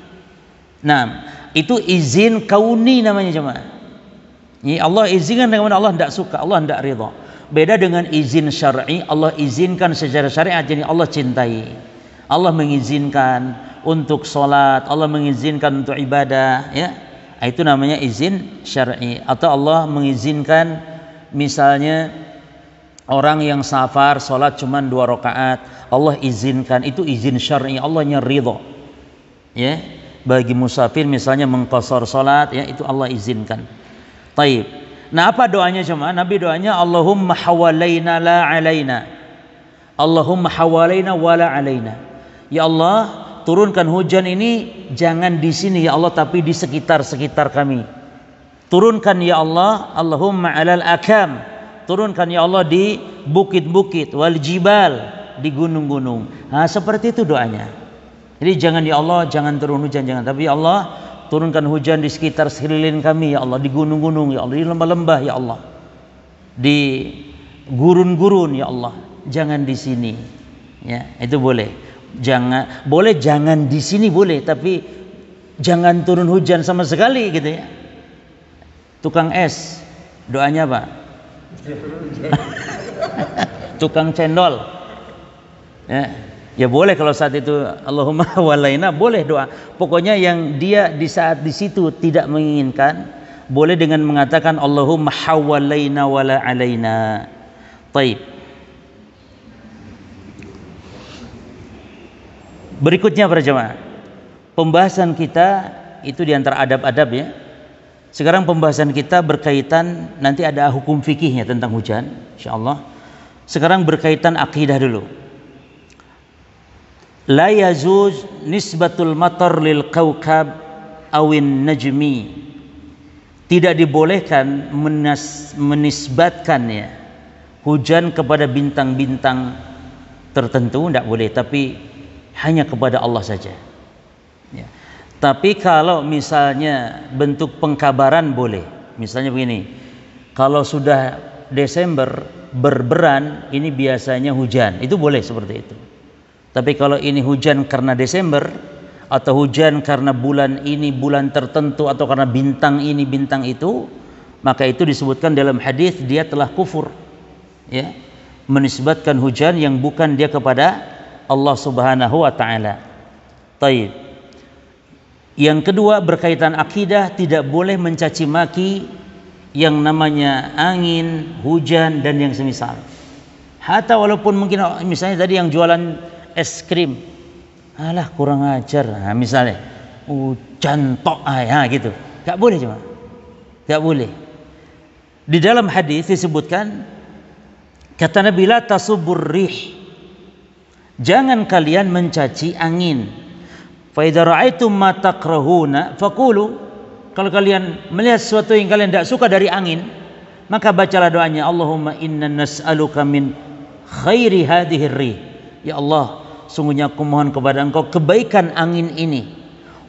Nah, itu izin kauni namanya jemaah. Ini Allah izinkan dengan Allah tidak suka, Allah tidak ridha. Beda dengan izin syar'i, Allah izinkan secara syariat, jadi Allah cintai. Allah mengizinkan untuk sholat, Allah mengizinkan untuk ibadah, ya. Itu namanya izin syar'i. Atau Allah mengizinkan misalnya orang yang safar sholat cuma 2 rakaat, Allah izinkan, itu izin syar'i, Allahnya ridha. Ya. Bagi musafir misalnya mengqashar salat, ya itu Allah izinkan. Taib. Nah, apa doanya jemaah? Nabi doanya Allahumma hawalaina la alaina. Allahumma hawalaina wa la alaina. Ya Allah, turunkan hujan ini jangan di sini ya Allah, tapi di sekitar-sekitar kami. Turunkan ya Allah, Allahumma alal akam. Turunkan ya Allah di bukit-bukit, wal jibal, di gunung-gunung. Nah, seperti itu doanya. Jadi jangan ya Allah jangan turun hujan, jangan, tapi ya Allah turunkan hujan di sekitar sekeliling kami ya Allah, di gunung-gunung ya Allah, di lembah-lembah ya Allah, di gurun-gurun ya Allah, jangan di sini. Ya, itu boleh. Jangan di sini boleh, tapi jangan turun hujan sama sekali gitu ya. Tukang es doanya apa? Tukang cendol. Ya boleh kalau saat itu Allahumma walaina, boleh doa. Pokoknya yang dia di saat di situ tidak menginginkan, boleh dengan mengatakan Allahumma hawalaina wala alaina. Taib. Berikutnya para jemaah, pembahasan kita itu di antara adab-adab ya. Sekarang pembahasan kita berkaitan, nanti ada hukum fikihnya tentang hujan insyaallah. Sekarang berkaitan akidah dulu. La yazuz nisbatul matar lil kaukab awin najmi. Tidak dibolehkan menisbatkan ya hujan kepada bintang-bintang tertentu, tidak boleh, tapi hanya kepada Allah saja ya. Tapi kalau misalnya bentuk pengkabaran boleh. Misalnya begini, kalau sudah Desember berberan ini biasanya hujan, itu boleh seperti itu. Tapi kalau ini hujan karena Desember, atau hujan karena bulan ini bulan tertentu, atau karena bintang ini bintang itu, maka itu disebutkan dalam hadis dia telah kufur ya, menisbatkan hujan yang bukan dia kepada Allah Subhanahu wa taala. Taib. Yang kedua berkaitan akidah, tidak boleh mencaci maki yang namanya angin, hujan dan yang semisal. Hatta walaupun mungkin misalnya tadi yang jualan es krim, alah kurang ajar, nah, misalnya hujan tok gitu, gak boleh cuma, gak boleh. Di dalam hadis disebutkan, kata Nabi, la tasubur rih, jangan kalian mencaci angin. Fa idza ra'aitum ma takrahuna faqulu, kalau kalian melihat sesuatu yang kalian tidak suka dari angin, maka bacalah doanya, Allahumma inna nas'aluka min khairi hadhihi rih. Ya Allah, sungguhnya aku mohon kepada Engkau kebaikan angin ini,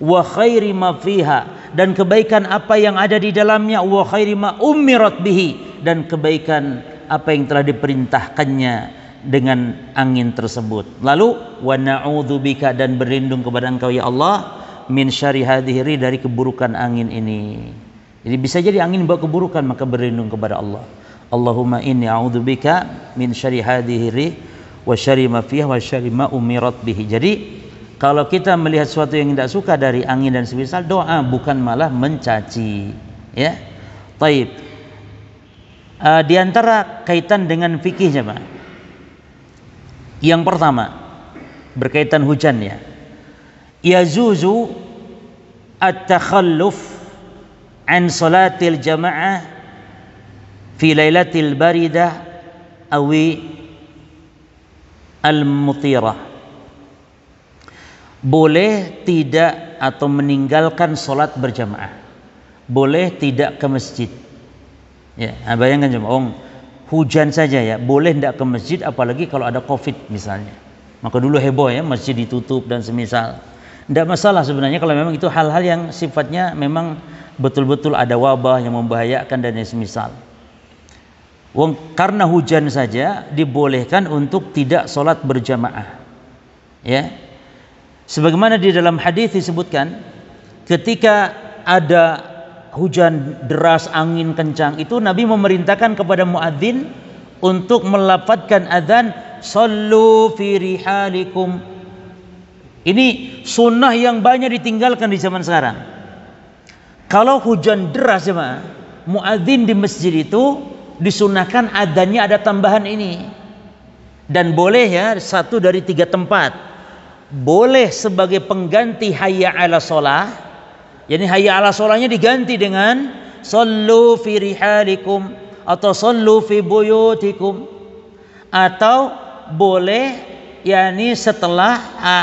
wa khairi ma fiha, dan kebaikan apa yang ada di dalamnya, wa khairi ma umirat bihi, dan kebaikan apa yang telah diperintahkannya dengan angin tersebut. Lalu wa na'udzubika, dan berlindung kepada Engkau ya Allah, min syarri hadhihi, dari keburukan angin ini. Jadi bisa jadi angin bawa keburukan, maka berlindung kepada Allah. Allahumma inni a'udzubika min syarri hadhihi wa syarri ma fiha wa syarri ma umirat bihi. Jadi kalau kita melihat sesuatu yang tidak suka dari angin dan semisal, doa, bukan malah mencaci, ya. Taib. Di antara kaitan dengan fikihnya, Pak. Yang pertama berkaitan hujan, ya. Yazuzu at-takhalluf an salatil jamaah fi lailatil baridah awi al-mutirah. Boleh tidak atau meninggalkan sholat berjamaah, boleh tidak ke masjid, ya. Bayangkan coba, hujan saja ya, boleh tidak ke masjid, apalagi kalau ada COVID misalnya. Maka dulu heboh ya, masjid ditutup dan semisal. Tidak masalah sebenarnya kalau memang itu hal-hal yang sifatnya memang betul-betul ada wabah yang membahayakan dan semisal. Karena hujan saja dibolehkan untuk tidak sholat berjamaah, ya. Sebagaimana di dalam hadis disebutkan, ketika ada hujan deras, angin kencang, itu Nabi memerintahkan kepada muadzin untuk melafadzkan adzan, sallu fi rihalikum. Ini sunnah yang banyak ditinggalkan di zaman sekarang. Kalau hujan deras, jemaah, muadzin di masjid itu disunahkan adzannya ada tambahan ini, dan boleh ya 1 dari 3 tempat. Boleh sebagai pengganti hayya ala sholah, jadi hayya ala sholahnya diganti dengan sallu fi rihalikum atau sallu fi buyutikum, atau boleh yakni setelah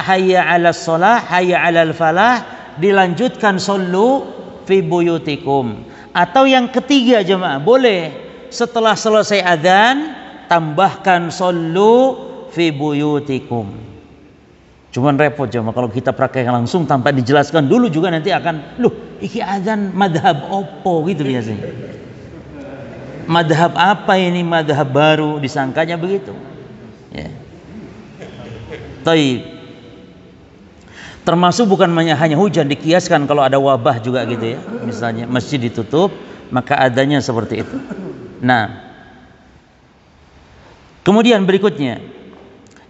hayya ala sholah, hayya ala falah dilanjutkan sallu fi buyutikum. Atau yang ketiga jemaah, boleh setelah selesai adzan tambahkan sallu fi buyutikum. Cuman repot jemaah kalau kita praktekkan langsung tanpa dijelaskan dulu, juga nanti akan, loh iki adzan madhab opo gitu biasanya. Madhab apa ini, madhab baru, disangkanya begitu, ya. Taib. Termasuk bukan hanya hujan, dikiaskan kalau ada wabah juga gitu ya. Misalnya masjid ditutup, maka adanya seperti itu. Nah, kemudian berikutnya,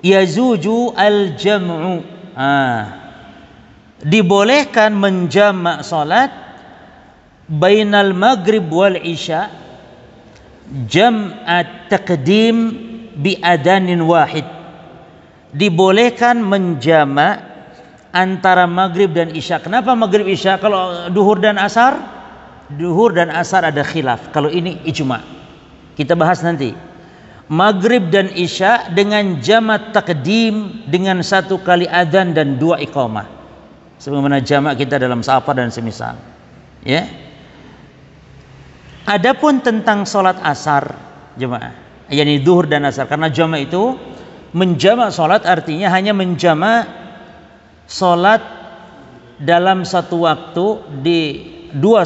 yazuju al-jam'u. Dibolehkan menjamak salat bainal maghrib wal isya jam'at taqdim bi adanin wahid. Dibolehkan menjamak antara maghrib dan isya. Kenapa maghrib isya? Kalau duhur dan asar, duhur dan asar ada khilaf. Kalau ini ijma, kita bahas nanti. Maghrib dan isya dengan jamak takdim, dengan 1 kali adzan dan 2 iqamah, sebagaimana jamak kita dalam safar dan semisal, ya. Adapun tentang salat asar jemaah, yakni zuhur dan asar, karena jamak itu menjamak salat artinya hanya menjamak salat dalam satu waktu,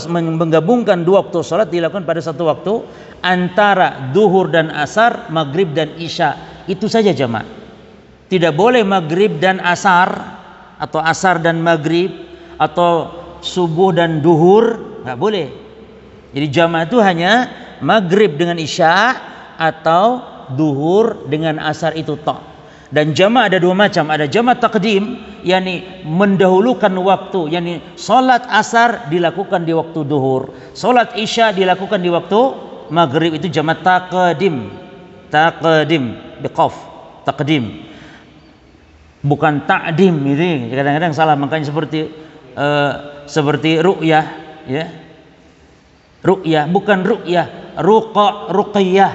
menggabungkan 2 waktu salat dilakukan pada satu waktu, antara duhur dan asar, maghrib dan isya, itu saja jamak. Tidak boleh maghrib dan asar, atau asar dan maghrib, atau subuh dan duhur, nggak boleh. Jadi jamak itu hanya maghrib dengan isya atau duhur dengan asar, itu tok. Dan jamak ada 2 macam, ada jamak takdim, yakni mendahulukan waktu, yakni salat asar dilakukan di waktu duhur, salat isya dilakukan di waktu maghrib, itu jamak taqdim. Taqdim biqaf, taqdim, bukan ta'dim. Ini kadang-kadang salah, makanya seperti ru'yah, ya. Ru'yah bukan ru'yah, ruqyah.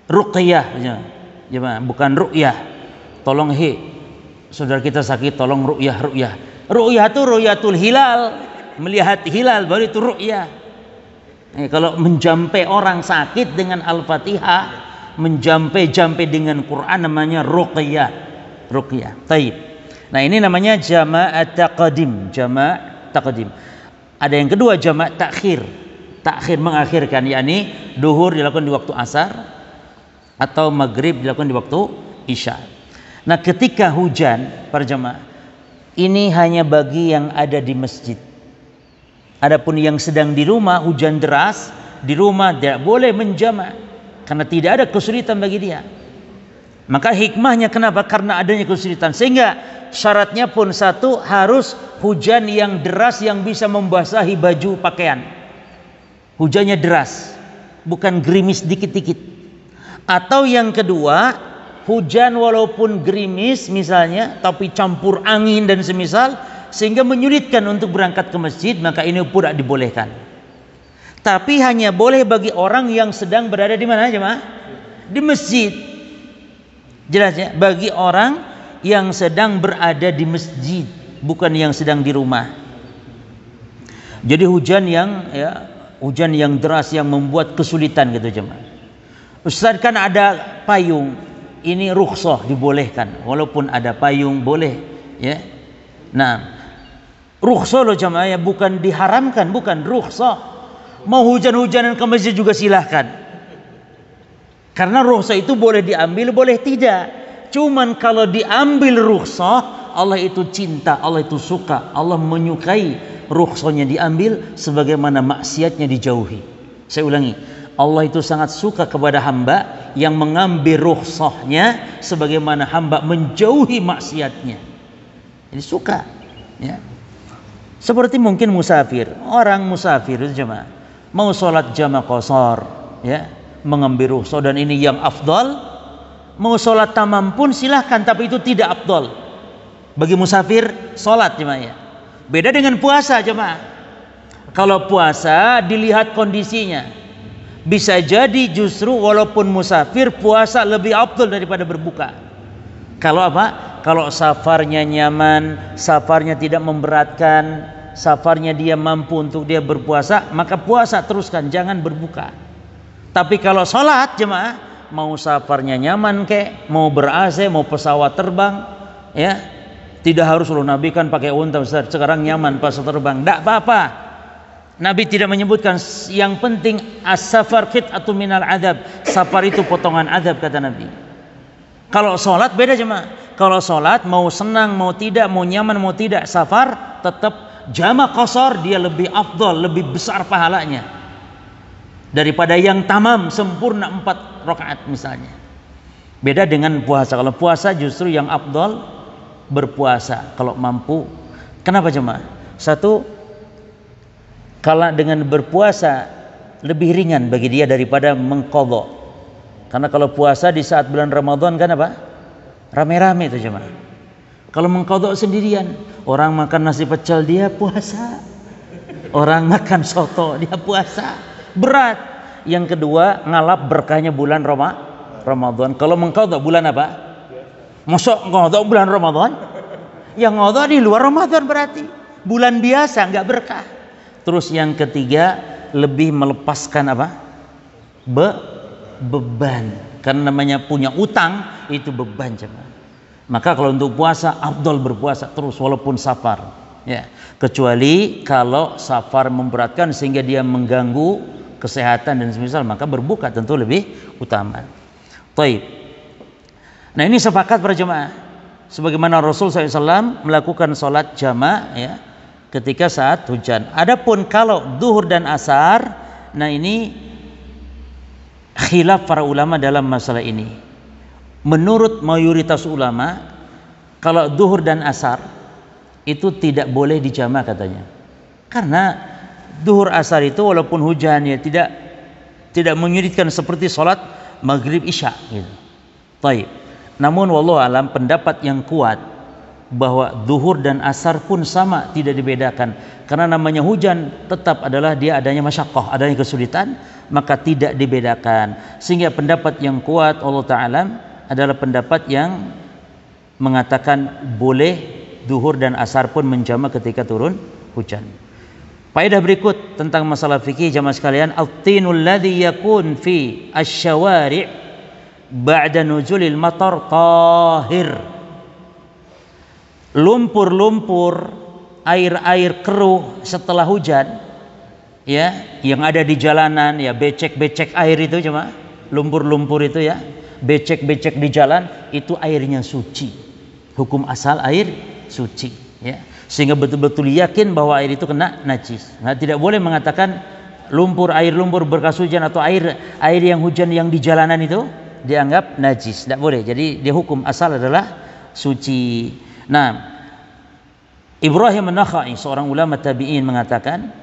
Ruqyah ya. Bukan ru'yah. Tolong saudara kita sakit, tolong ru'yah. Ru'yah itu ru'yatul hilal, melihat hilal, baru itu ru'yah. Kalau menjampai orang sakit dengan Al-Fatihah, menjampai dengan Quran, namanya ruqyah. Taib. Nah, ini namanya jama' taqdim, jama' taqdim. Ada yang kedua jama' takhir. Takhir mengakhirkan, yakni duhur dilakukan di waktu asar atau maghrib dilakukan di waktu isya. Nah, ketika hujan para jamaah, ini hanya bagi yang ada di masjid. Adapun yang sedang di rumah, hujan deras, di rumah tidak boleh menjama' karena tidak ada kesulitan bagi dia. Maka hikmahnya kenapa? Karena adanya kesulitan, sehingga syaratnya pun satu, harus hujan yang deras yang bisa membasahi baju pakaian. Hujannya deras, bukan gerimis dikit-dikit. Atau yang kedua, hujan walaupun gerimis misalnya, tapi campur angin dan semisal, sehingga menyulitkan untuk berangkat ke masjid, maka ini pun tidak dibolehkan. Tapi hanya boleh bagi orang yang sedang berada di mana jemaah? Di masjid. Jelas ya, bagi orang yang sedang berada di masjid, bukan yang sedang di rumah. Jadi hujan yang deras yang membuat kesulitan gitu jemaah. Ustaz, kan ada payung, ini rukhsah, dibolehkan. Walaupun ada payung boleh, ya. Nah, rukhsah loh jemaah ya, bukan diharamkan, bukan, rukhsah. Mau hujan-hujanan ke masjid juga silahkan. Karena rukhsah itu boleh diambil, boleh tidak. Cuman kalau diambil rukhsah, Allah itu cinta, Allah itu suka, Allah menyukai rukhsahnya diambil, sebagaimana maksiatnya dijauhi. Saya ulangi, Allah itu sangat suka kepada hamba yang mengambil rukhsahnya, sebagaimana hamba menjauhi maksiatnya. Ini suka, ya. Seperti mungkin musafir, orang musafir itu jemaah mau sholat jamaah qashar, ya, mengambil rukhsah, dan ini yang afdal. Mau sholat tamam pun silahkan, tapi itu tidak afdal bagi musafir sholat jemaah ya. Beda dengan puasa jemaah. Kalau puasa dilihat kondisinya, bisa jadi justru walaupun musafir puasa lebih afdal daripada berbuka. Kalau apa? Kalau safarnya nyaman, safarnya tidak memberatkan, safarnya dia mampu untuk dia berpuasa, maka puasa teruskan, jangan berbuka. Tapi kalau sholat jemaah, mau safarnya nyaman kek, mau ber-AC, mau pesawat terbang, ya, tidak harus loh Nabi kan pakai unta Ustaz, sekarang nyaman pas terbang, tidak apa-apa. Nabi tidak menyebutkan, yang penting as-safar qit'atun minal adab, safar itu potongan adab kata Nabi. Kalau sholat beda jemaah. Kalau sholat mau senang mau tidak, mau nyaman mau tidak, safar tetap jamaah qashar, dia lebih afdal, lebih besar pahalanya daripada yang tamam sempurna 4 rakaat misalnya. Beda dengan puasa. Kalau puasa justru yang afdal berpuasa kalau mampu. Kenapa jemaah? Satu, kalau dengan berpuasa lebih ringan bagi dia daripada mengqadha. Karena kalau puasa di saat bulan Ramadan kan apa? Rame-rame itu jemaah. Kalau mengqadha sendirian, orang makan nasi pecel dia puasa, orang makan soto dia puasa, berat. Yang kedua, ngalap berkahnya bulan Ramadan. Kalau mengqadha bulan apa? Masuk qadha bulan Ramadan? Yang qadha di luar Ramadan berarti bulan biasa, nggak berkah. Terus yang ketiga, lebih melepaskan apa? Beban. Karena namanya punya utang itu beban jemaah. Maka kalau untuk puasa, afdal berpuasa terus walaupun safar, ya. Kecuali kalau safar memberatkan sehingga dia mengganggu kesehatan dan semisal, maka berbuka tentu lebih utama. Taib. Nah, ini sepakat para jemaah. Sebagaimana Rasul SAW melakukan sholat jamaah, ya, ketika saat hujan. Adapun kalau duhur dan asar, nah ini khilaf para ulama dalam masalah ini. Menurut mayoritas ulama, kalau duhur dan asar itu tidak boleh dijama katanya. Karena duhur asar itu walaupun hujan ya tidak menyulitkan seperti sholat maghrib isya gitu. Taib. Namun wallahu alam, pendapat yang kuat bahwa duhur dan asar pun sama, tidak dibedakan. Karena namanya hujan tetap adalah dia adanya masyaqqah, adanya kesulitan, maka tidak dibedakan. Sehingga pendapat yang kuat Allah Ta'ala adalah pendapat yang mengatakan boleh duhur dan asar pun menjama ketika turun hujan. Faedah berikut tentang masalah fikih jamaah sekalian, at-tinul ladzi yakun fi asy-syawari' ba'da nuzulil matar tahir. lumpur-lumpur, air-air keruh setelah hujan, ya, yang ada di jalanan, ya, becek-becek air itu cuma lumpur-lumpur itu, ya, becek-becek di jalan, itu airnya suci. Hukum asal air suci, ya. Sehingga betul-betul yakin bahwa air itu kena najis. Nah, tidak boleh mengatakan air lumpur bekas hujan atau air yang hujan yang di jalanan itu dianggap najis. Tidak boleh. Jadi dia hukum asal adalah suci. Nah, Ibrahim An-Nakhai, seorang ulama tabi'in, mengatakan,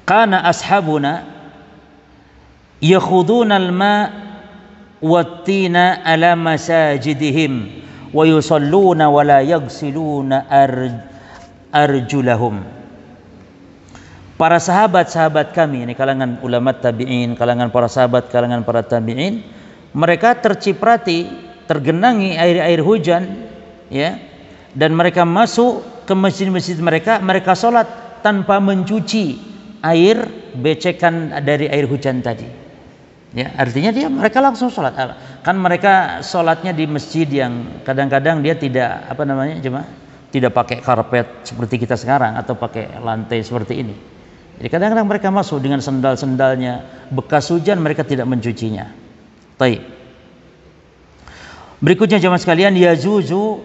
kana ashabuna yakhuduna al-ma' wat-tina ala masajidihim wa yusalluna wa la yaghsiluna arjulahum. Para sahabat-sahabat kami, ini kalangan ulama tabi'in, kalangan para sahabat, kalangan para tabi'in, mereka terciprati, tergenangi air-air hujan, ya, dan mereka masuk ke masjid-masjid mereka, mereka sholat tanpa mencuci air becekan dari air hujan tadi, ya. Artinya mereka langsung sholat. Kan mereka sholatnya di masjid yang kadang-kadang dia tidak cuma tidak pakai karpet seperti kita sekarang atau pakai lantai seperti ini. Jadi kadang-kadang mereka masuk dengan sendal-sendalnya, bekas hujan mereka tidak mencucinya. Baik. Berikutnya jemaah sekalian, yajuzu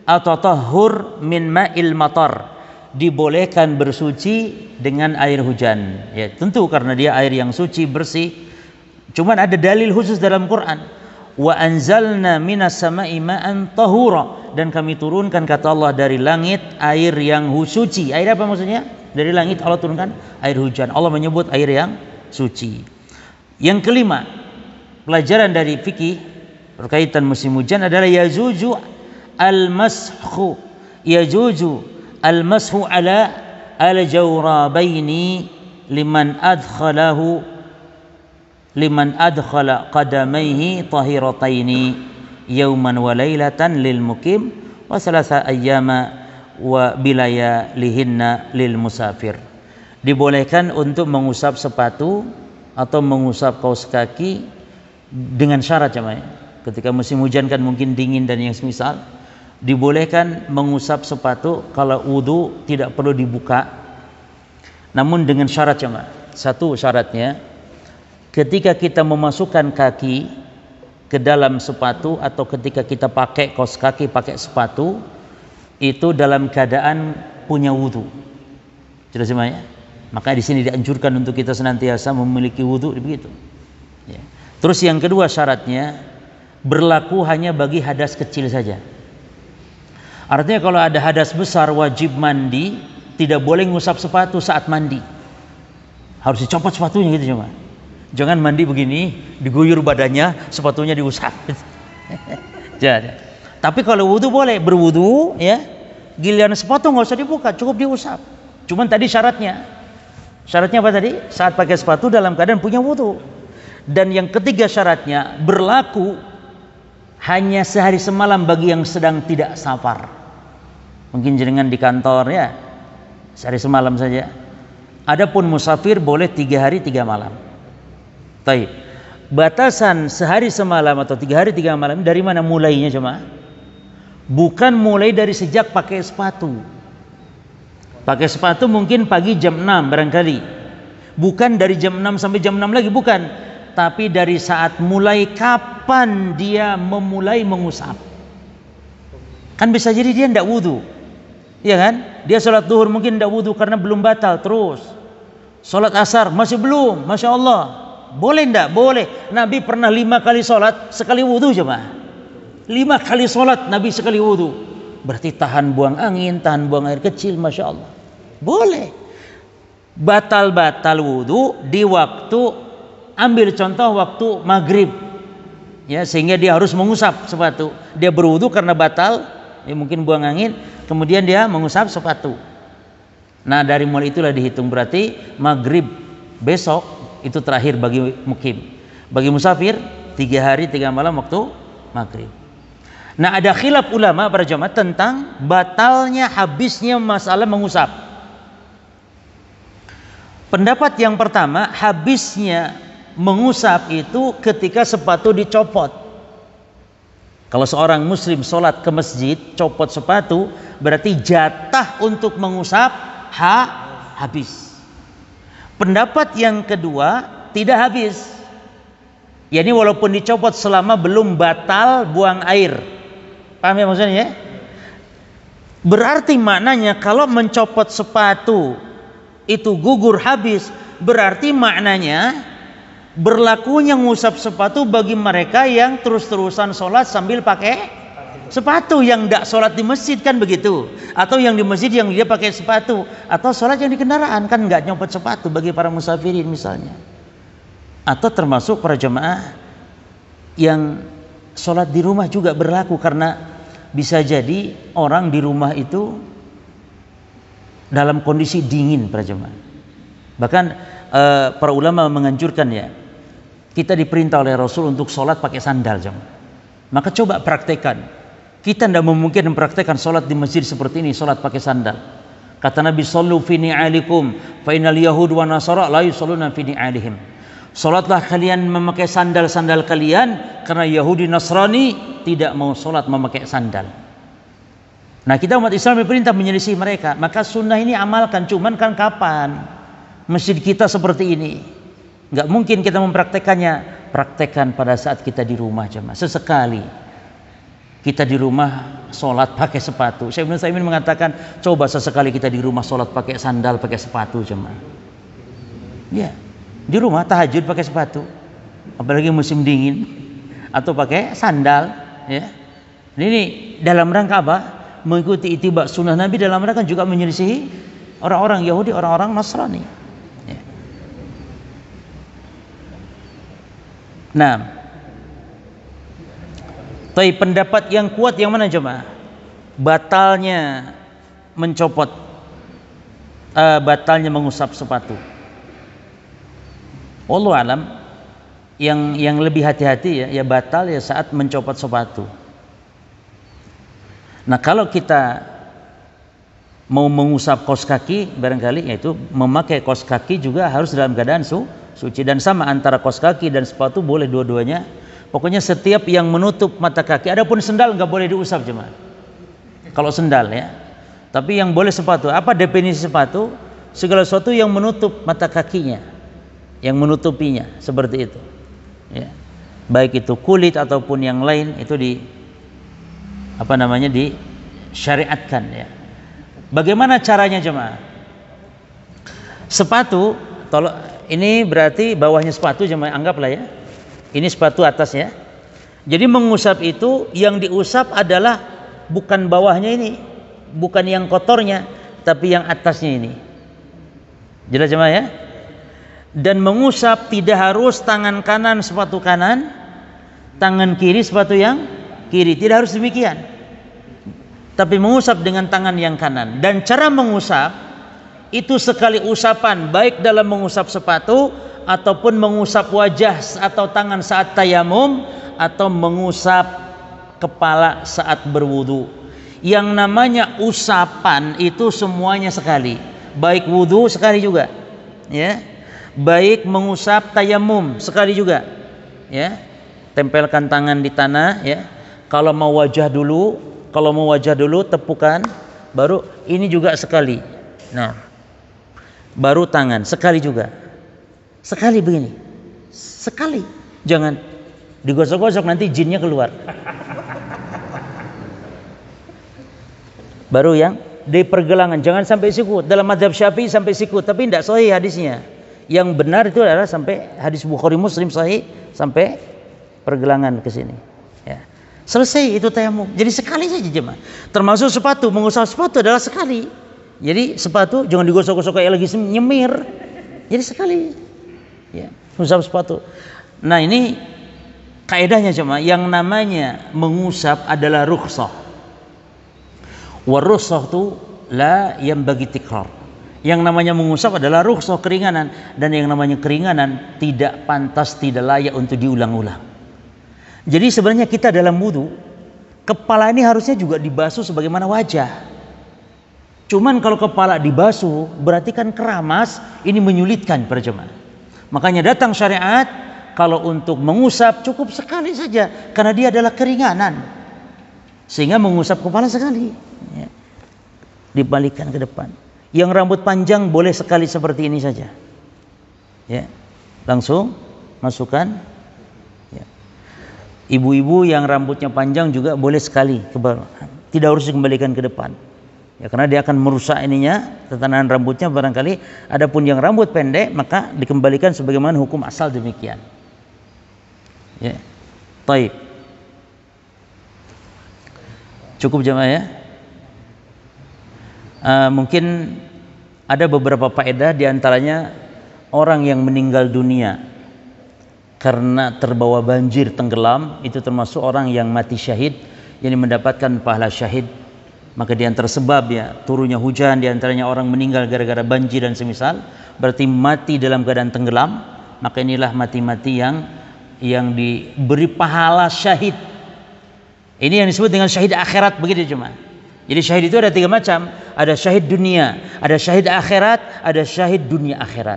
atau tahur min ma'il matar, dibolehkan bersuci dengan air hujan, ya, tentu karena dia air yang suci, bersih. Cuman ada dalil khusus dalam Quran, wa anzalna minas sama'i ma'an tahura, dan kami turunkan, kata Allah, dari langit air yang suci. Air apa maksudnya? Dari langit Allah turunkan air hujan. Allah menyebut air yang suci. Yang kelima, pelajaran dari fikih berkaitan musim hujan adalah yajuzu al-mashu ala al-jawrabaini liman adkhala qadamaihi tahirataini yawman wa laylatan lil mukim wa salasa ayyama wa bilayalihinna lil musafir. Dibolehkan untuk mengusap sepatu atau mengusap kaos kaki dengan syarat, jemaah. Ketika musim hujan kan mungkin dingin dan yang semisal, dibolehkan mengusap sepatu kalau wudu tidak perlu dibuka, namun dengan syarat, jemaah. Satu syaratnya, ketika kita memasukkan kaki ke dalam sepatu atau ketika kita pakai kaos kaki, pakai sepatu, itu dalam keadaan punya wudu. Jelas semuanya? Maka di sini dianjurkan untuk kita senantiasa memiliki wudu, begitu. Ya. Terus yang kedua syaratnya, berlaku hanya bagi hadas kecil saja. Artinya kalau ada hadas besar wajib mandi, tidak boleh ngusap sepatu saat mandi. Harus dicopot sepatunya gitu, cuma. Jangan mandi begini, diguyur badannya, sepatunya diusap. Jadi, tapi kalau wudu boleh, berwudu, ya. Giliran sepatu nggak usah dibuka, cukup diusap. Cuman tadi syaratnya apa tadi? Saat pakai sepatu dalam keadaan punya wudu. Dan yang ketiga syaratnya, berlaku hanya sehari semalam bagi yang sedang tidak safar. Mungkin jenengan di kantor, ya, sehari semalam saja. Adapun musafir boleh 3 hari 3 malam. Baik. Batasan sehari semalam atau 3 hari 3 malam dari mana mulainya, jemaah? Bukan mulai dari sejak pakai sepatu. Pakai sepatu mungkin pagi jam 6 barangkali. Bukan dari jam 6 sampai jam 6 lagi, bukan. Tapi dari saat mulai, kapan dia memulai mengusap. Kan bisa jadi dia tidak wudu, ya kan? Dia sholat duhur mungkin tidak wudu karena belum batal, terus sholat asar masih belum, masya Allah. Boleh tidak? Boleh. Nabi pernah 5 kali sholat sekali wudu, coba. 5 kali sholat Nabi sekali wudu. Berarti tahan buang angin, tahan buang air kecil, masya Allah. Boleh. Batal wudu di waktu, ambil contoh waktu maghrib, ya, sehingga dia harus mengusap sepatu. Dia berwudu karena batal, ya, mungkin buang angin, kemudian dia mengusap sepatu. Nah, dari mulai itulah dihitung, berarti maghrib besok itu terakhir bagi mukim. Bagi musafir 3 hari 3 malam waktu maghrib. Nah, ada khilaf ulama para jamaah tentang batalnya, habisnya masalah mengusap. Pendapat yang pertama, habisnya mengusap itu ketika sepatu dicopot. Kalau seorang muslim sholat ke masjid copot sepatu, berarti jatah untuk mengusap habis. Pendapat yang kedua tidak habis. Ya, ini walaupun dicopot selama belum batal buang air. Paham ya maksudnya ya? Berarti maknanya kalau mencopot sepatu itu gugur habis, berarti maknanya berlakunya ngusap sepatu bagi mereka yang terus-terusan sholat sambil pakai sepatu, yang tidak sholat di masjid kan begitu, atau yang di masjid yang dia pakai sepatu, atau sholat yang di kendaraan kan nggak nyopot sepatu bagi para musafirin misalnya, atau termasuk para jemaah yang sholat di rumah juga berlaku, karena bisa jadi orang di rumah itu dalam kondisi dingin para jemaah. Bahkan para ulama menganjurkan ya, kita diperintah oleh Rasul untuk sholat pakai sandal jemaah. Maka coba praktekkan. Kita tidak memungkinkan mempraktekkan sholat di masjid seperti ini, sholat pakai sandal. Kata Nabi, sallu fi ni'alikum fa innal yahud wa nasara la yusalluna fi ni'alihim. Sholatlah kalian memakai sandal-sandal kalian, karena Yahudi Nasrani tidak mau sholat memakai sandal. Nah, kita umat Islam diperintah menyelisih mereka. Maka sunnah ini amalkan. Cuman kan kapan masjid kita seperti ini? Nggak mungkin kita mempraktekannya. Praktekkan pada saat kita di rumah jemaah. Sesekali kita di rumah sholat pakai sepatu. Syekh Ibnu Utsaimin mengatakan, coba sesekali kita di rumah sholat pakai sandal, pakai sepatu jemaah. Ya, di rumah tahajud pakai sepatu, apalagi musim dingin, atau pakai sandal. Ya, ini dalam rangka apa? Mengikuti ittiba sunnah Nabi, dalam rangka juga menyelisihi orang-orang Yahudi, orang-orang Nasrani. Ya. Nah, tapi pendapat yang kuat yang mana jemaah? Batalnya mencopot, batalnya mengusap sepatu. Wallahu alam, yang lebih hati-hati ya batal ya saat mencopot sepatu. Nah, kalau kita mau mengusap kaos kaki, barangkali yaitu memakai kaos kaki juga harus dalam keadaan suci, dan sama antara kaos kaki dan sepatu boleh dua-duanya. Pokoknya setiap yang menutup mata kaki. Adapun sendal nggak boleh diusap jemaah. Kalau sendal ya. Tapi yang boleh sepatu. Apa definisi sepatu? Segala sesuatu yang menutup mata kakinya, yang menutupinya, seperti itu. Ya. Baik itu kulit ataupun yang lain, itu disyariatkan ya. Bagaimana caranya jemaah? Sepatu, ini berarti bawahnya sepatu jemaah, anggaplah ya. Ini sepatu atasnya. Jadi mengusap itu yang diusap adalah bukan bawahnya ini, bukan yang kotornya, tapi yang atasnya ini. Jelas jemaah ya? Dan mengusap tidak harus tangan kanan sepatu kanan, tangan kiri sepatu yang kiri, tidak harus demikian. Tapi mengusap dengan tangan yang kanan. Dan cara mengusap itu sekali usapan, baik dalam mengusap sepatu ataupun mengusap wajah atau tangan saat tayamum, atau mengusap kepala saat berwudu. Yang namanya usapan itu semuanya sekali, baik wudu sekali juga, ya. Baik mengusap tayamum sekali juga, ya. Tempelkan tangan di tanah, ya. Kalau mau wajah dulu tepukan, baru ini juga sekali. Nah, baru tangan sekali juga. Sekali begini. Sekali. Jangan digosok-gosok nanti jinnya keluar. Baru yang di pergelangan, jangan sampai sikut. Dalam mazhab Syafi'i sampai sikut, tapi tidak sahih hadisnya. Yang benar itu adalah sampai hadis Bukhari Muslim sahih sampai pergelangan ke sini. Ya. Selesai itu tayamum. Jadi sekali saja jemaah. Termasuk sepatu, mengusap sepatu adalah sekali. Jadi sepatu jangan digosok-gosok kayak lagi nyemir. Jadi sekali. Ya, mengusap sepatu. Nah, ini kaidahnya jemaah, yang namanya mengusap adalah rukhsah. Warukhsah itu la yang bagi tikrar. Yang namanya mengusap adalah rukhsah, keringanan, dan yang namanya keringanan tidak pantas, tidak layak untuk diulang-ulang. Jadi sebenarnya kita dalam wudu, kepala ini harusnya juga dibasuh sebagaimana wajah. Cuman kalau kepala dibasuh berarti kan keramas, ini menyulitkan para jemaah. Makanya datang syariat, kalau untuk mengusap cukup sekali saja, karena dia adalah keringanan. sehingga mengusap kepala sekali, ya. Dibalikkan ke depan. Yang rambut panjang boleh sekali seperti ini saja, ya, langsung masukkan, ya. Ibu-ibu yang rambutnya panjang juga boleh sekali ke bawah, tidak harus dikembalikan ke depan, ya, karena dia akan merusak ininya, tatanan rambutnya barangkali. Adapun yang rambut pendek maka dikembalikan sebagaimana hukum asal demikian, ya. Baik, cukup jemaah ya. Mungkin ada beberapa faedah, diantaranya orang yang meninggal dunia karena terbawa banjir tenggelam itu termasuk orang yang mati syahid, yang mendapatkan pahala syahid. Maka di antara sebab ya turunnya hujan, diantaranya orang meninggal gara-gara banjir dan semisal, berarti mati dalam keadaan tenggelam. Maka inilah mati-mati yang diberi pahala syahid. Ini yang disebut dengan syahid akhirat, begitu cuma. Jadi syahid itu ada 3 macam, ada syahid dunia, ada syahid akhirat, ada syahid dunia akhirat.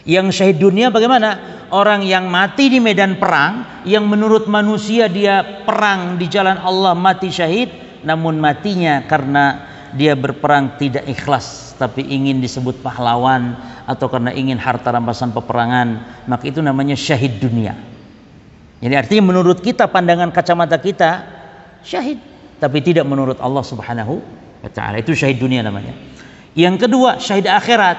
Yang syahid dunia bagaimana? Orang yang mati di medan perang, yang menurut manusia dia perang di jalan Allah mati syahid, namun matinya karena dia berperang tidak ikhlas, tapi ingin disebut pahlawan atau karena ingin harta rampasan peperangan, maka itu namanya syahid dunia. Jadi artinya menurut kita, pandangan kacamata kita syahid, tapi tidak menurut Allah Subhanahu wa ta'ala. Itu syahid dunia namanya. Yang kedua, syahid akhirat,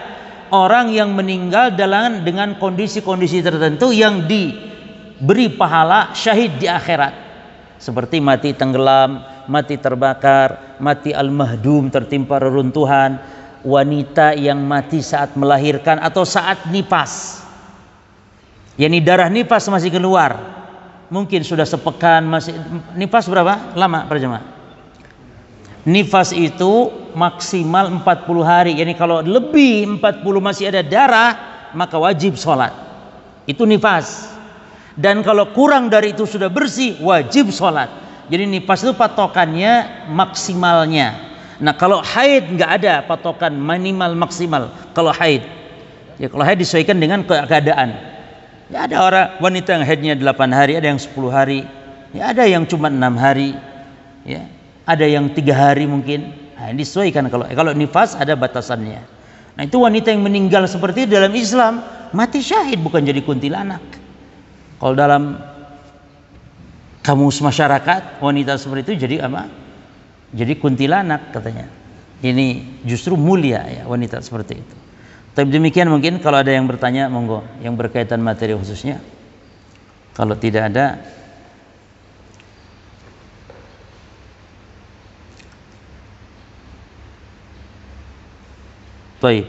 orang yang meninggal dengan kondisi-kondisi tertentu yang diberi pahala syahid di akhirat, seperti mati tenggelam, mati terbakar, mati al-mahdum, tertimpa reruntuhan, wanita yang mati saat melahirkan atau saat nifas, yakni darah nifas masih keluar. Mungkin sudah sepekan, masih nifas berapa lama para jemaah? Nifas itu maksimal 40 hari. Yani kalau lebih 40 masih ada darah, maka wajib sholat. Itu nifas. Dan kalau kurang dari itu sudah bersih, wajib sholat. Jadi nifas itu patokannya maksimalnya. Nah kalau haid nggak ada patokan minimal maksimal. Kalau haid, ya kalau haid disesuaikan dengan keadaan. Ya ada orang wanita yang haidnya 8 hari, ada yang 10 hari, ya ada yang cuma 6 hari, ya ada yang 3 hari mungkin. Nah, disesuaikan. Kalau nifas ada batasannya. Nah itu wanita yang meninggal seperti itu dalam Islam mati syahid, bukan jadi kuntilanak. Kalau dalam kamus masyarakat wanita seperti itu jadi apa? Jadi kuntilanak katanya. Ini justru mulia ya wanita seperti itu. Tapi demikian, mungkin kalau ada yang bertanya monggo yang berkaitan materi khususnya. Kalau tidak ada, baik.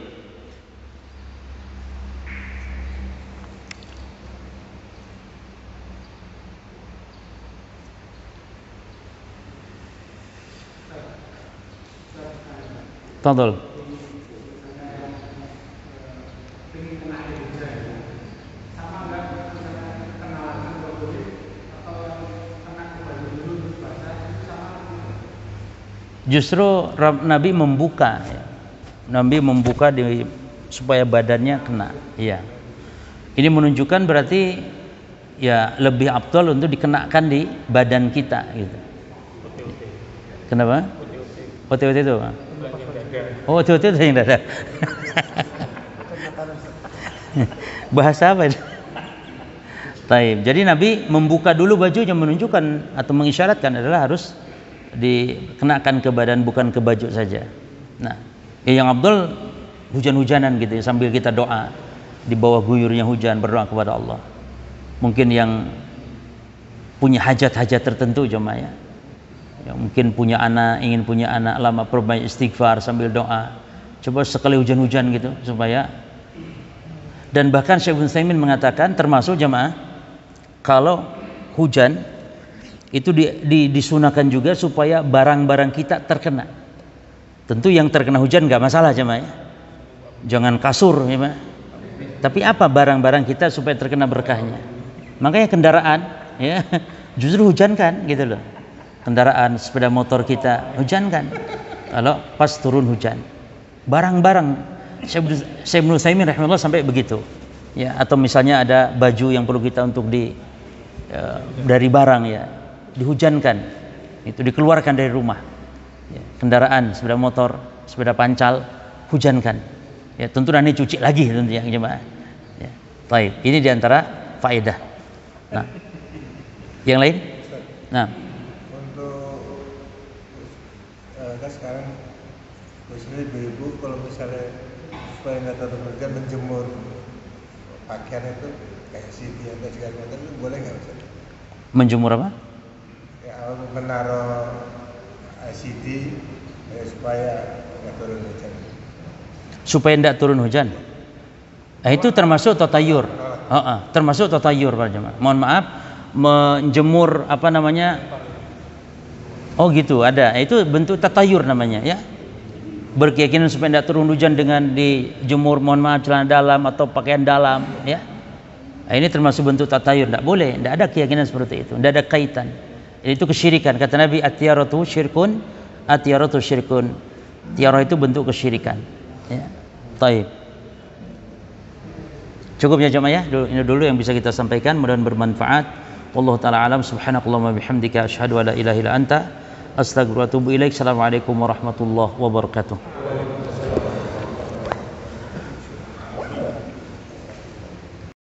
Tafadhol. Justru Nabi membuka, ya. Nabi membuka supaya badannya kena. Ya. Ini menunjukkan berarti ya lebih afdal untuk dikenakan di badan kita gitu. Kenapa? OTOT itu apa? Oh, OTOT itu yang dada. Bahasa apa itu? Taib. Jadi Nabi membuka dulu bajunya, menunjukkan atau mengisyaratkan adalah harus dikenakan ke badan, bukan ke baju saja. Nah, yang abdul hujan-hujanan gitu ya, sambil kita doa di bawah guyurnya hujan, berdoa kepada Allah. Mungkin yang punya hajat-hajat tertentu jemaah ya, yang mungkin punya anak, ingin punya anak, lama perbanyak istighfar sambil doa. Coba sekali hujan-hujan gitu supaya. Dan bahkan Syekh Ibnu Utsaimin mengatakan termasuk jemaah kalau hujan itu disunahkan juga supaya barang-barang kita terkena. Tentu yang terkena hujan nggak masalah jemaah ya. Jangan kasur ya, tapi apa barang-barang kita supaya terkena berkahnya. Makanya kendaraan ya justru hujankan gitu loh. Kendaraan sepeda motor kita hujankan kalau pas turun hujan. Barang-barang Syekh Ibnu Utsaimin rahimahullah sampai begitu. Ya, atau misalnya ada baju yang perlu kita untuk dari barang ya, dihujankan itu dikeluarkan dari rumah. Ya, kendaraan, sepeda motor, sepeda pancal, hujankan. Ya, tentu nanti cuci lagi tentunya jemaah. Ya. Baik, ini diantara faedah. Nah, yang lain? Nah, untuk kan sekarang biasanya ibu-ibu kalau misalnya supaya nggak terlalu hujan menjemur pakaian itu kayak CD atau segala macam itu boleh nggak Ustaz? menjemur apa? Ya, menaruh CD supaya nggak turun hujan. Supaya tidak turun hujan. Itu termasuk tatayur. Termasuk tatayur para jemaah. Mohon maaf, menjemur apa namanya? Oh gitu, ada. Itu bentuk tatayur namanya, ya. Berkeyakinan supaya tidak turun hujan dengan dijemur, mohon maaf, celana dalam atau pakaian dalam, ya. Nah, ini termasuk bentuk tatayur. Tidak boleh, tidak ada keyakinan seperti itu, tidak ada kaitan. Itu kesyirikan. Kata Nabi, at-tiyaratu syirkun, at-tiyaratu syirkun. Tiarah itu bentuk kesyirikan. Ya. Taib. Cukup ya jemaah ya. Ini dulu yang bisa kita sampaikan, mudah-mudahan bermanfaat. Wallahu taala alam. Subhanakallahumma bihamdika asyhadu an la ilaha illa anta astaghfiruka wa atubu ilaik. Assalamualaikum warahmatullahi wabarakatuh.